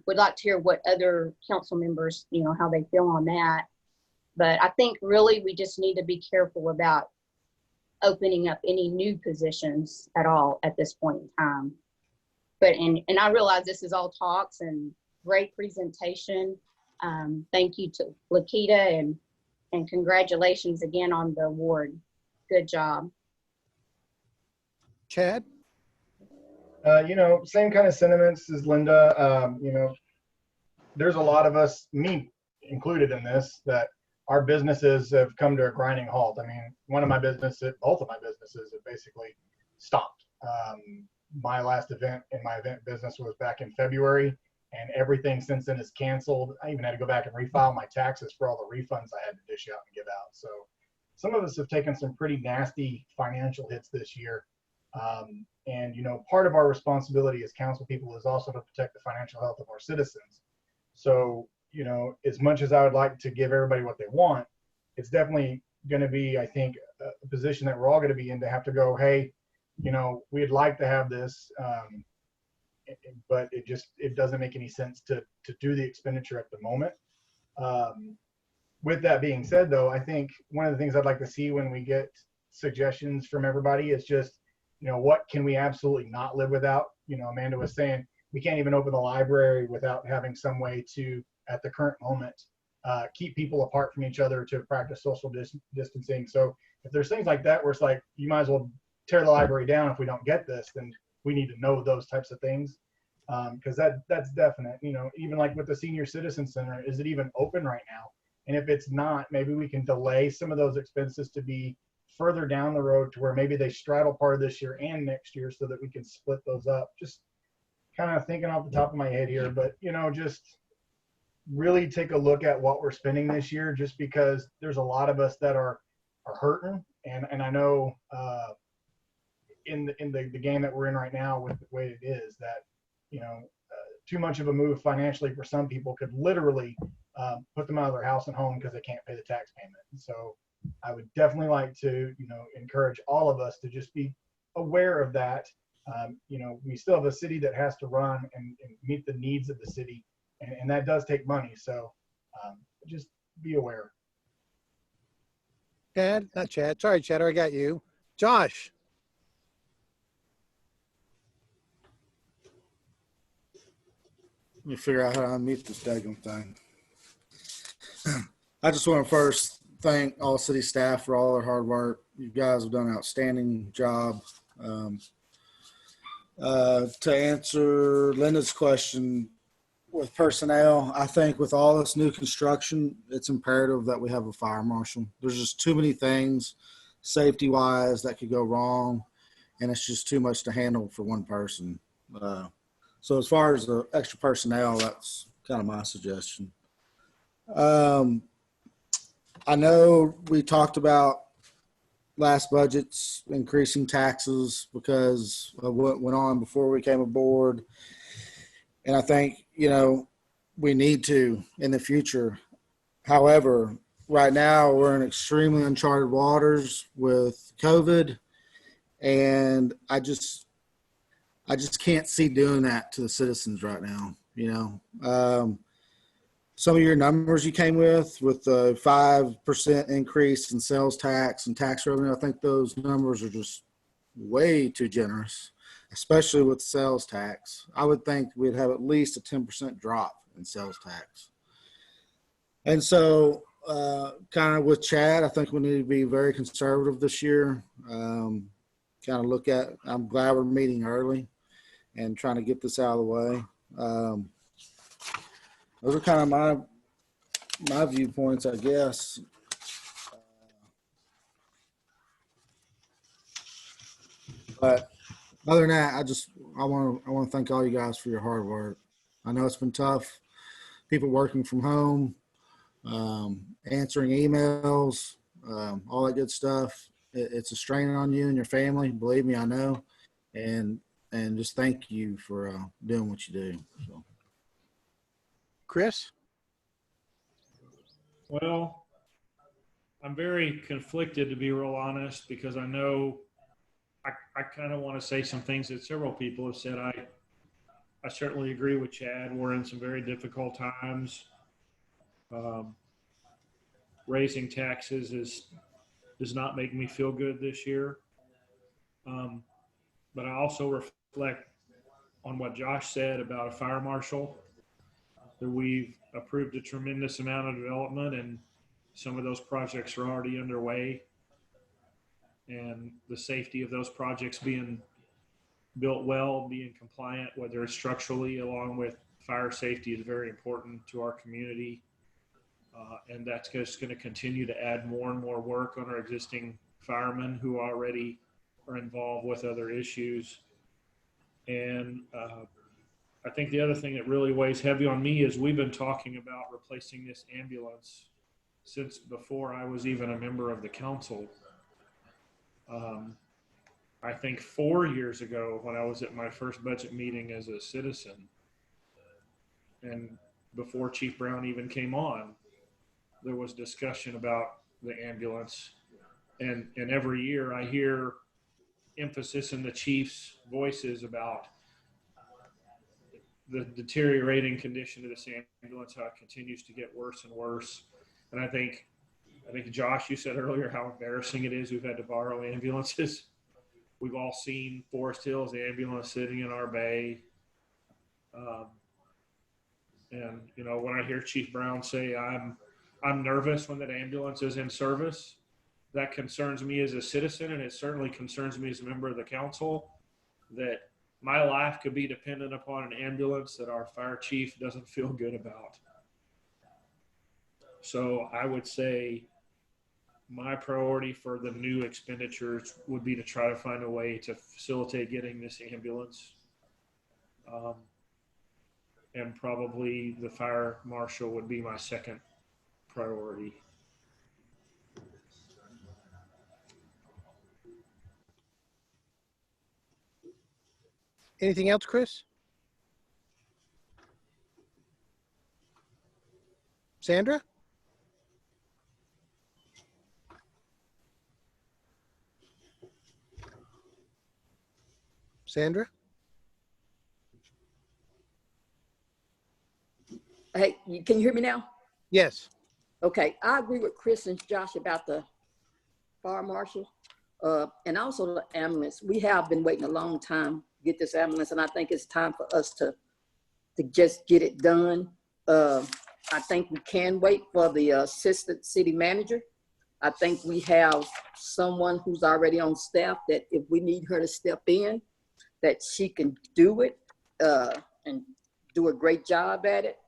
Speaker 11: would like to hear what other council members, you know, how they feel on that. But I think really we just need to be careful about opening up any new positions at all at this point in time. But, and I realize this is all talks and great presentation. Thank you to Lakita and congratulations again on the award. Good job.
Speaker 1: Chad?
Speaker 13: You know, same kind of sentiments as Linda. You know, there's a lot of us, me included in this, that our businesses have come to a grinding halt. I mean, both of my businesses have basically stopped. My last event in my event business was back in February, and everything since then is canceled. I even had to go back and refile my taxes for all the refunds I had to dish out and give out. So some of us have taken some pretty nasty financial hits this year. And, you know, part of our responsibility as council people is also to protect the financial health of our citizens. So, you know, as much as I would like to give everybody what they want, it's definitely going to be, I think, a position that we're all going to be in to have to go, hey, you know, we'd like to have this, but it doesn't make any sense to do the expenditure at the moment. With that being said, though, I think one of the things I'd like to see when we get suggestions from everybody is just, you know, what can we absolutely not live without? You know, Amanda was saying we can't even open the library without having some way to, at the current moment, keep people apart from each other to practice social distancing. So if there's things like that where it's like, you might as well tear the library down if we don't get this, then we need to know those types of things. Because that's definite. You know, even like with the Senior Citizen Center, is it even open right now? And if it's not, maybe we can delay some of those expenses to be further down the road to where maybe they straddle part of this year and next year so that we can split those up. Just kind of thinking off the top of my head here, but, you know, just really take a look at what we're spending this year, just because there's a lot of us that are hurting. And I know in the game that we're in right now with the way it is that, you know, too much of a move financially for some people could literally put them out of their house and home because they can't pay the tax payment. And so I would definitely like to, encourage all of us to just be aware of that. We still have a city that has to run and meet the needs of the city, and that does take money. So just be aware.
Speaker 1: Chad, not Chad. Sorry, Chad, I got you. Josh.
Speaker 7: Let me figure out how to unmute this daggum thing. I just want to first thank all city staff for all their hard work. You guys have done an outstanding job. To answer Linda's question with personnel, I think with all this new construction, it's imperative that we have a fire marshal. There's just too many things safety-wise that could go wrong, and it's just too much to handle for one person. So as far as the extra personnel, that's kind of my suggestion. I know we talked about last budget's increasing taxes because of what went on before we came aboard. And I think, we need to in the future. However, right now we're in extremely uncharted waters with COVID, and I just can't see doing that to the citizens right now. Some of your numbers you came with the 5% increase in sales tax and tax revenue, I think those numbers are just way too generous, especially with sales tax. I would think we'd have at least a 10% drop in sales tax. And so kind of with Chad, I think we need to be very conservative this year. I'm glad we're meeting early and trying to get this out of the way. Those are kind of my viewpoints, I guess. But other than that, I want to thank all you guys for your hard work. I know it's been tough. People working from home, answering emails, all that good stuff. It's a strain on you and your family. Believe me, I know. And just thank you for doing what you do. So.
Speaker 1: Chris?
Speaker 2: Well, I'm very conflicted, to be real honest, because I know I kind of want to say some things that several people have said. I certainly agree with Chad. We're in some very difficult times. Raising taxes does not make me feel good this year. But I also reflect on what Josh said about a fire marshal, that we've approved a tremendous amount of development, and some of those projects are already underway. And the safety of those projects being built well, being compliant, whether it's structurally along with fire safety, is very important to our community. And that's just going to continue to add more and more work on our existing firemen who already are involved with other issues. And I think the other thing that really weighs heavy on me is we've been talking about replacing this ambulance since before I was even a member of the council. I think 4 years ago, when I was at my first budget meeting as a citizen, and before Chief Brown even came on, there was discussion about the ambulance. And every year I hear emphasis in the chief's voices about the deteriorating condition of this ambulance, how it continues to get worse and worse. And I think Josh, you said earlier how embarrassing it is we've had to borrow ambulances. We've all seen Forest Hills ambulance sitting in our bay. And when I hear Chief Brown say I'm nervous when that ambulance is in service, that concerns me as a citizen, and it certainly concerns me as a member of the council, that my life could be dependent upon an ambulance that our fire chief doesn't feel good about. So I would say my priority for the new expenditures would be to try to find a way to facilitate getting this ambulance. And probably the fire marshal would be my second priority.
Speaker 1: Anything else, Chris? Sandra? Sandra?
Speaker 8: Hey, can you hear me now?
Speaker 1: Yes.
Speaker 8: Okay, I agree with Chris and Josh about the fire marshal and also the ambulance. We have been waiting a long time to get this ambulance, and I think it's time for us to just get it done. I think we can wait for the assistant city manager. I think we have someone who's already on staff that if we need her to step in, that she can do it and do a great job at it.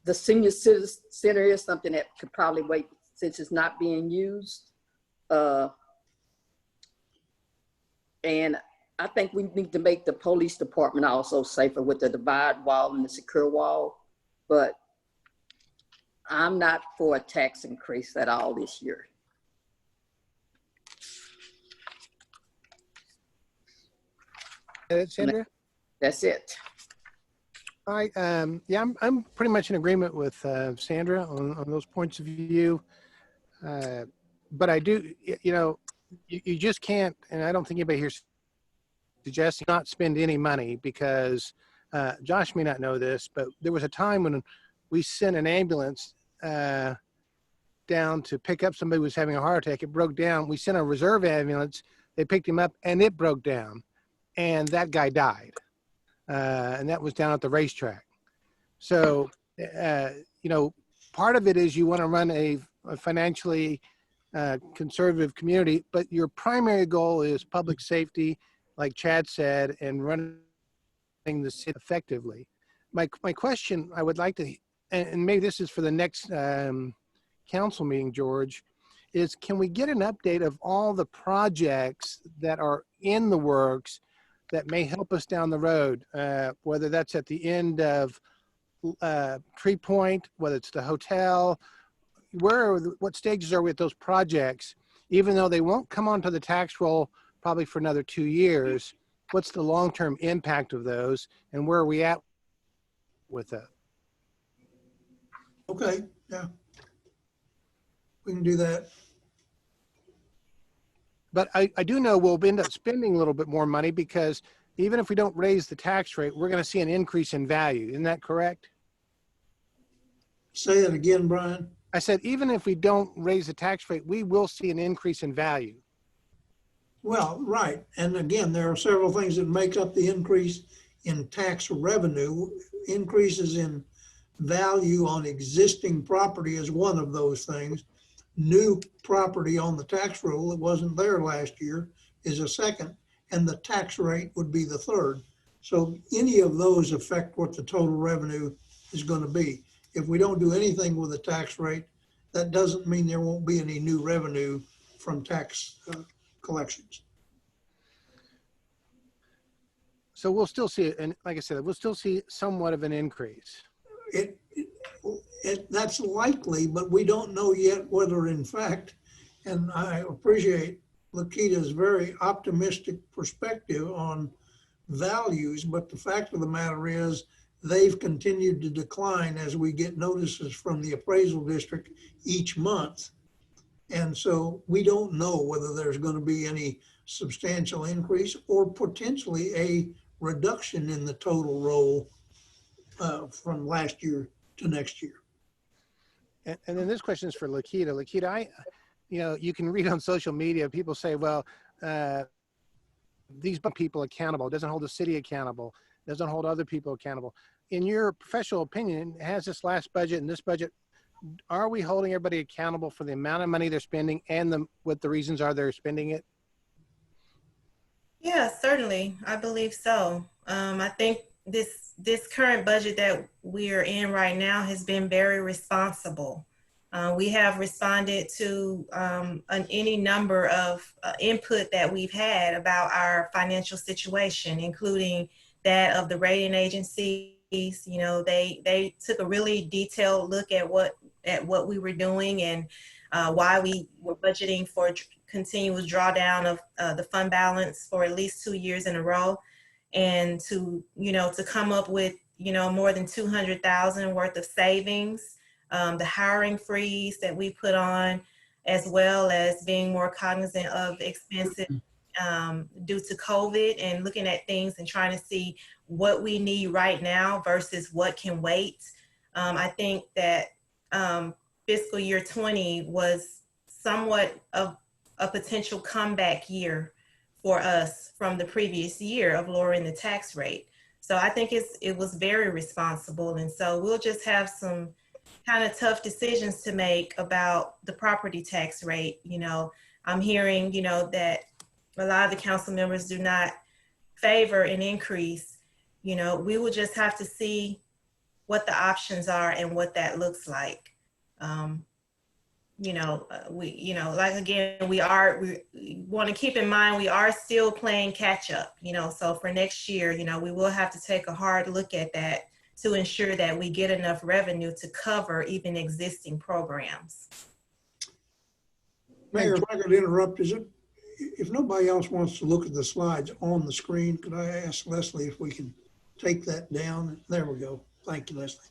Speaker 8: The senior citizen center is something that could probably wait since it's not being used. And I think we need to make the police department also safer with the divide wall and the secure wall. But I'm not for a tax increase at all this year.
Speaker 1: Sandra?
Speaker 8: That's it.
Speaker 1: All right. Yeah, I'm pretty much in agreement with Sandra on those points of view. But I do, you just can't, and I don't think anybody here suggests not spend any money because Josh may not know this, but there was a time when we sent an ambulance down to pick up somebody who was having a heart attack. It broke down. We sent a reserve ambulance. They picked him up and it broke down and that guy died. And that was down at the racetrack. So, part of it is you want to run a financially conservative community, but your primary goal is public safety, like Chad said, and running the city effectively. My question I would like to, and maybe this is for the next council meeting, George, is can we get an update of all the projects that are in the works that may help us down the road, whether that's at the end of Tree Point, whether it's the hotel, what stages are we at those projects? Even though they won't come onto the tax roll probably for another 2 years, what's the long-term impact of those and where are we at with that?
Speaker 3: Okay, yeah. We can do that.
Speaker 1: But I do know we'll end up spending a little bit more money because even if we don't raise the tax rate, we're going to see an increase in value. Isn't that correct?
Speaker 3: Say it again, Brian.
Speaker 1: I said, even if we don't raise the tax rate, we will see an increase in value.
Speaker 3: Well, right. And again, there are several things that make up the increase in tax revenue. Increases in value on existing property is one of those things. New property on the tax roll that wasn't there last year is a second, and the tax rate would be the third. So any of those affect what the total revenue is going to be. If we don't do anything with the tax rate, that doesn't mean there won't be any new revenue from tax collections.
Speaker 1: So we'll still see it, and like I said, we'll still see somewhat of an increase.
Speaker 3: That's likely, but we don't know yet whether in fact, and I appreciate Lakita's very optimistic perspective on values, but the fact of the matter is they've continued to decline as we get notices from the appraisal district each month. And so we don't know whether there's going to be any substantial increase or potentially a reduction in the total roll from last year to next year.
Speaker 1: And then this question is for Lakita. Lakita, you can read on social media, people say, well, these people accountable. It doesn't hold the city accountable. It doesn't hold other people accountable. In your professional opinion, has this last budget and this budget, are we holding everybody accountable for the amount of money they're spending and what the reasons are they're spending it?
Speaker 5: Yeah, certainly. I believe so. I think this current budget that we are in right now has been very responsible. We have responded to any number of input that we've had about our financial situation, including that of the rating agencies. They took a really detailed look at what we were doing and why we were budgeting for continuous drawdown of the fund balance for at least 2 years in a row, and to come up with more than 200,000 worth of savings. The hiring freeze that we put on, as well as being more cognizant of expenses due to COVID and looking at things and trying to see what we need right now versus what can wait. I think that fiscal year 20 was somewhat of a potential comeback year for us from the previous year of lowering the tax rate. So I think it was very responsible. And so we'll just have some kind of tough decisions to make about the property tax rate. I'm hearing, that a lot of the council members do not favor an increase. We will just have to see what the options are and what that looks like. Like again, we want to keep in mind, we are still playing catch up, so for next year, we will have to take a hard look at that to ensure that we get enough revenue to cover even existing programs.
Speaker 3: Mayor, if I could interrupt, if nobody else wants to look at the slides on the screen, could I ask Leslie if we can take that down? There we go. Thank you, Leslie.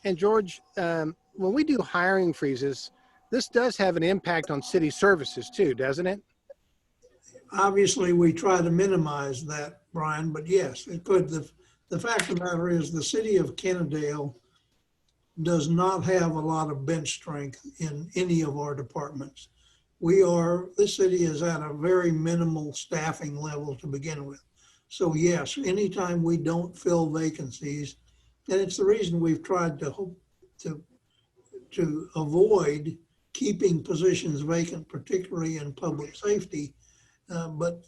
Speaker 1: And George, when we do hiring freezes, this does have an impact on city services too, doesn't it?
Speaker 3: Obviously, we try to minimize that, Brian, but yes, it could. The fact of the matter is the city of Kennedale does not have a lot of bench strength in any of our departments. This city is at a very minimal staffing level to begin with. So yes, anytime we don't fill vacancies, and it's the reason we've tried to avoid keeping positions vacant, particularly in public safety, but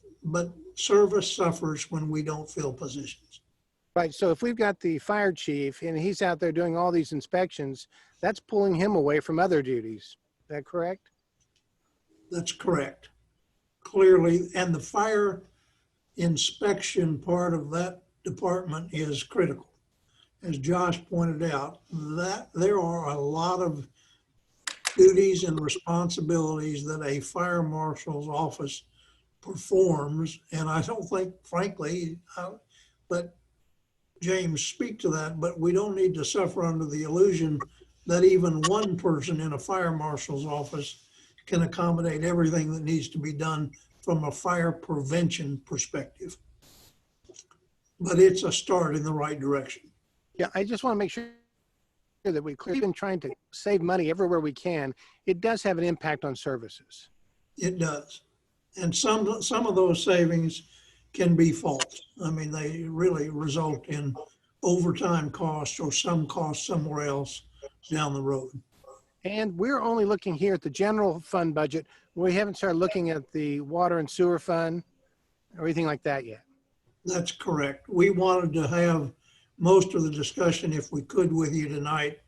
Speaker 3: service suffers when we don't fill positions.
Speaker 1: Right. So if we've got the fire chief and he's out there doing all these inspections, that's pulling him away from other duties. Is that correct?
Speaker 3: That's correct. Clearly, and the fire inspection part of that department is critical. As Josh pointed out, that there are a lot of duties and responsibilities that a fire marshal's office performs. And I don't think, frankly, let James speak to that, but we don't need to suffer under the illusion that even one person in a fire marshal's office can accommodate everything that needs to be done from a fire prevention perspective. But it's a start in the right direction.
Speaker 1: Yeah, I just want to make sure that we clearly been trying to save money everywhere we can. It does have an impact on services.
Speaker 3: It does. And some of those savings can be false. I mean, they really result in overtime costs or some costs somewhere else down the road.
Speaker 1: And we're only looking here at the general fund budget. We haven't started looking at the water and sewer fund or anything like that yet.
Speaker 3: That's correct. We wanted to have most of the discussion, if we could, with you tonight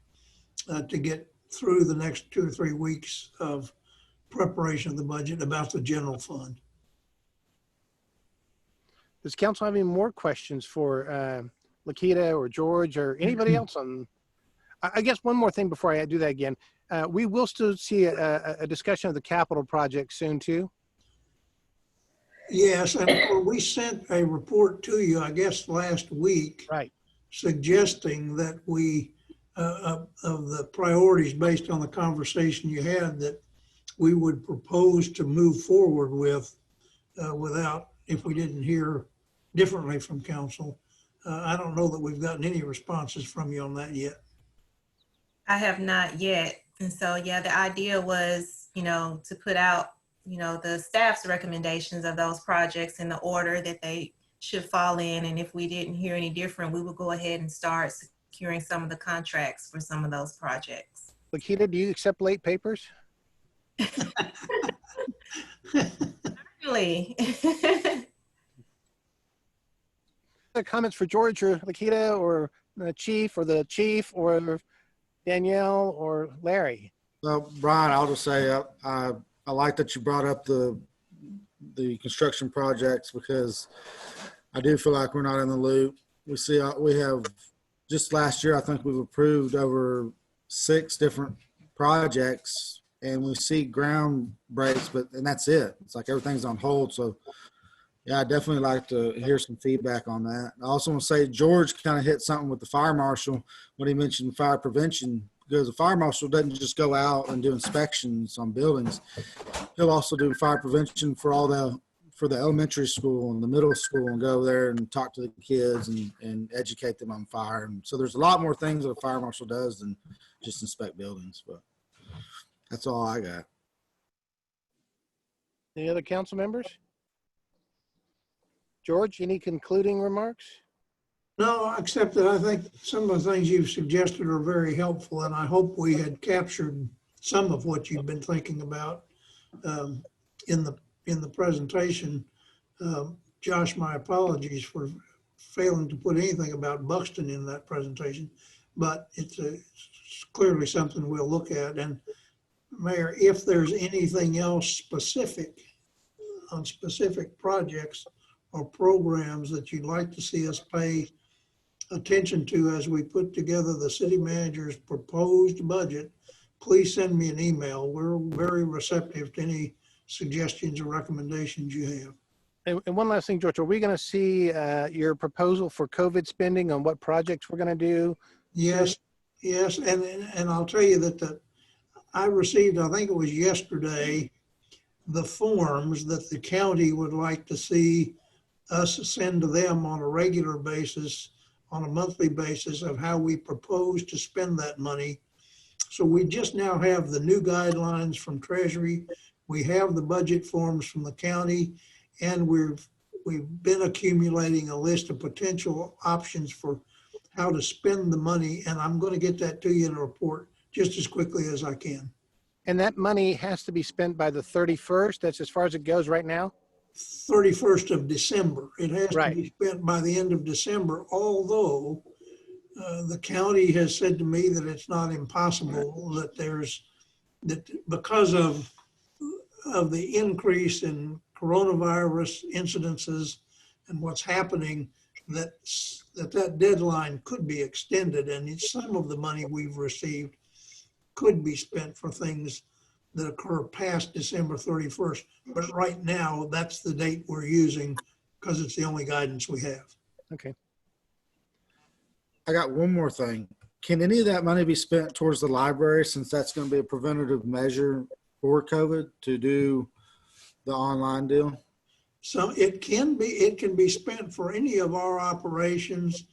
Speaker 3: to get through the next 2 or 3 weeks of preparation of the budget about the general fund.
Speaker 1: Does council have any more questions for Lakita or George or anybody else on? I guess one more thing before I do that again. We will still see a discussion of the capital project soon too.
Speaker 3: Yes, and we sent a report to you, I guess, last week,
Speaker 1: right,
Speaker 3: suggesting that we, of the priorities based on the conversation you had, that we would propose to move forward with without, if we didn't hear differently from council. I don't know that we've gotten any responses from you on that yet.
Speaker 5: I have not yet. And so, yeah, the idea was, to put out, the staff's recommendations of those projects in the order that they should fall in. And if we didn't hear any different, we would go ahead and start securing some of the contracts for some of those projects.
Speaker 1: Lakita, do you accept late papers?
Speaker 5: Certainly.
Speaker 1: Comments for George or Lakita or the chief or Danielle or Larry?
Speaker 7: Well, Brian, I'll just say I like that you brought up the construction projects, because I do feel like we're not in the loop. We have just last year, I think we've approved over 6 different projects, and we see ground breaks, and that's it. It's like everything's on hold. So Yeah, I definitely like to hear some feedback on that. I also want to say George kind of hit something with the fire marshal when he mentioned fire prevention, because the fire marshal doesn't just go out and do inspections on buildings. He'll also do fire prevention for the elementary school and the middle school, and go there and talk to the kids and educate them on fire. And so there's a lot more things that a fire marshal does than just inspect buildings, but that's all I got.
Speaker 1: Any other council members? George, any concluding remarks?
Speaker 3: No, except that I think some of the things you've suggested are very helpful, and I hope we had captured some of what you've been thinking about in the presentation. Josh, my apologies for failing to put anything about Buxton in that presentation, but it's clearly something we'll look at. And Mayor, if there's anything else specific on specific projects or programs that you'd like to see us pay attention to as we put together the city manager's proposed budget, please send me an email. We're very receptive to any suggestions or recommendations you have.
Speaker 1: And one last thing, George, are we going to see your proposal for COVID spending on what projects we're going to do?
Speaker 3: Yes, yes. And I'll tell you that I received, I think it was yesterday, the forms that the county would like to see us send to them on a regular basis, on a monthly basis, of how we propose to spend that money. So we just now have the new guidelines from Treasury. We have the budget forms from the county, and we've been accumulating a list of potential options for how to spend the money. And I'm going to get that to you in a report just as quickly as I can.
Speaker 1: And that money has to be spent by the 31st. That's as far as it goes right now?
Speaker 3: 31st of December. It has
Speaker 1: Right.
Speaker 3: to be spent by the end of December, although the county has said to me that it's not impossible, that because of the increase in coronavirus incidences and what's happening, that deadline could be extended, and some of the money we've received could be spent for things that occur past December 31st. But right now, that's the date we're using because it's the only guidance we have.
Speaker 1: Okay.
Speaker 7: I got one more thing. Can any of that money be spent towards the library, since that's going to be a preventative measure for COVID, to do the online deal?
Speaker 3: So it can be spent for any of our operations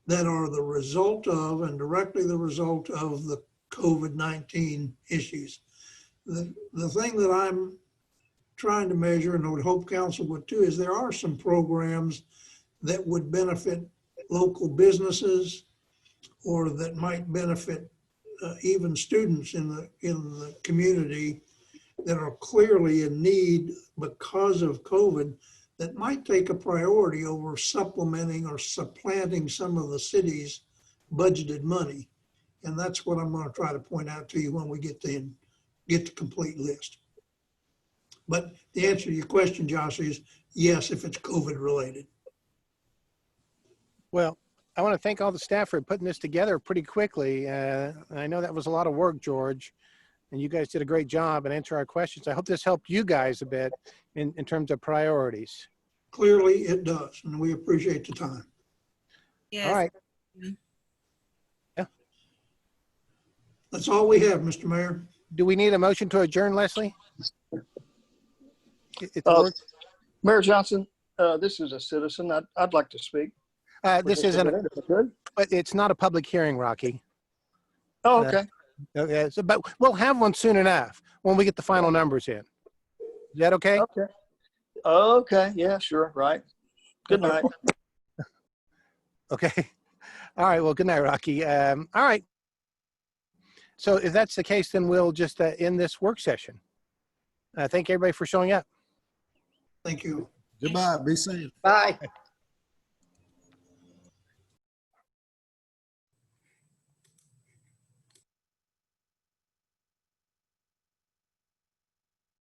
Speaker 3: that are the result of and directly the result of the COVID-19 issues. The thing that I'm trying to measure, and I would hope council would too, is there are some programs that would benefit local businesses, or that might benefit even students in the community that are clearly in need because of COVID, that might take a priority over supplementing or supplanting some of the city's budgeted money. And that's what I'm going to try to point out to you when we get the complete list. But the answer to your question, Josh, is yes, if it's COVID related.
Speaker 1: Well, I want to thank all the staff for putting this together pretty quickly. I know that was a lot of work, George, and you guys did a great job and answer our questions. I hope this helped you guys a bit in terms of priorities.
Speaker 3: Clearly it does, and we appreciate the time.
Speaker 5: Yes.
Speaker 1: All right. Yeah.
Speaker 3: That's all we have, Mr. Mayor.
Speaker 1: Do we need a motion to adjourn, Leslie? It's
Speaker 14: Mayor Johnson, this is a citizen. I'd like to speak.
Speaker 1: This isn't,
Speaker 14: Good.
Speaker 1: but it's not a public hearing, Rocky.
Speaker 14: Oh, okay.
Speaker 1: Okay, so, but we'll have one soon enough when we get the final numbers in. Is that okay?
Speaker 14: Okay. Okay. Yeah, sure. Right. Good night.
Speaker 1: Okay. All right. Well, good night, Rocky. All right. So if that's the case, then we'll just end this work session. Thank everybody for showing up.
Speaker 3: Thank you.
Speaker 7: Goodbye. Be safe.
Speaker 8: Bye.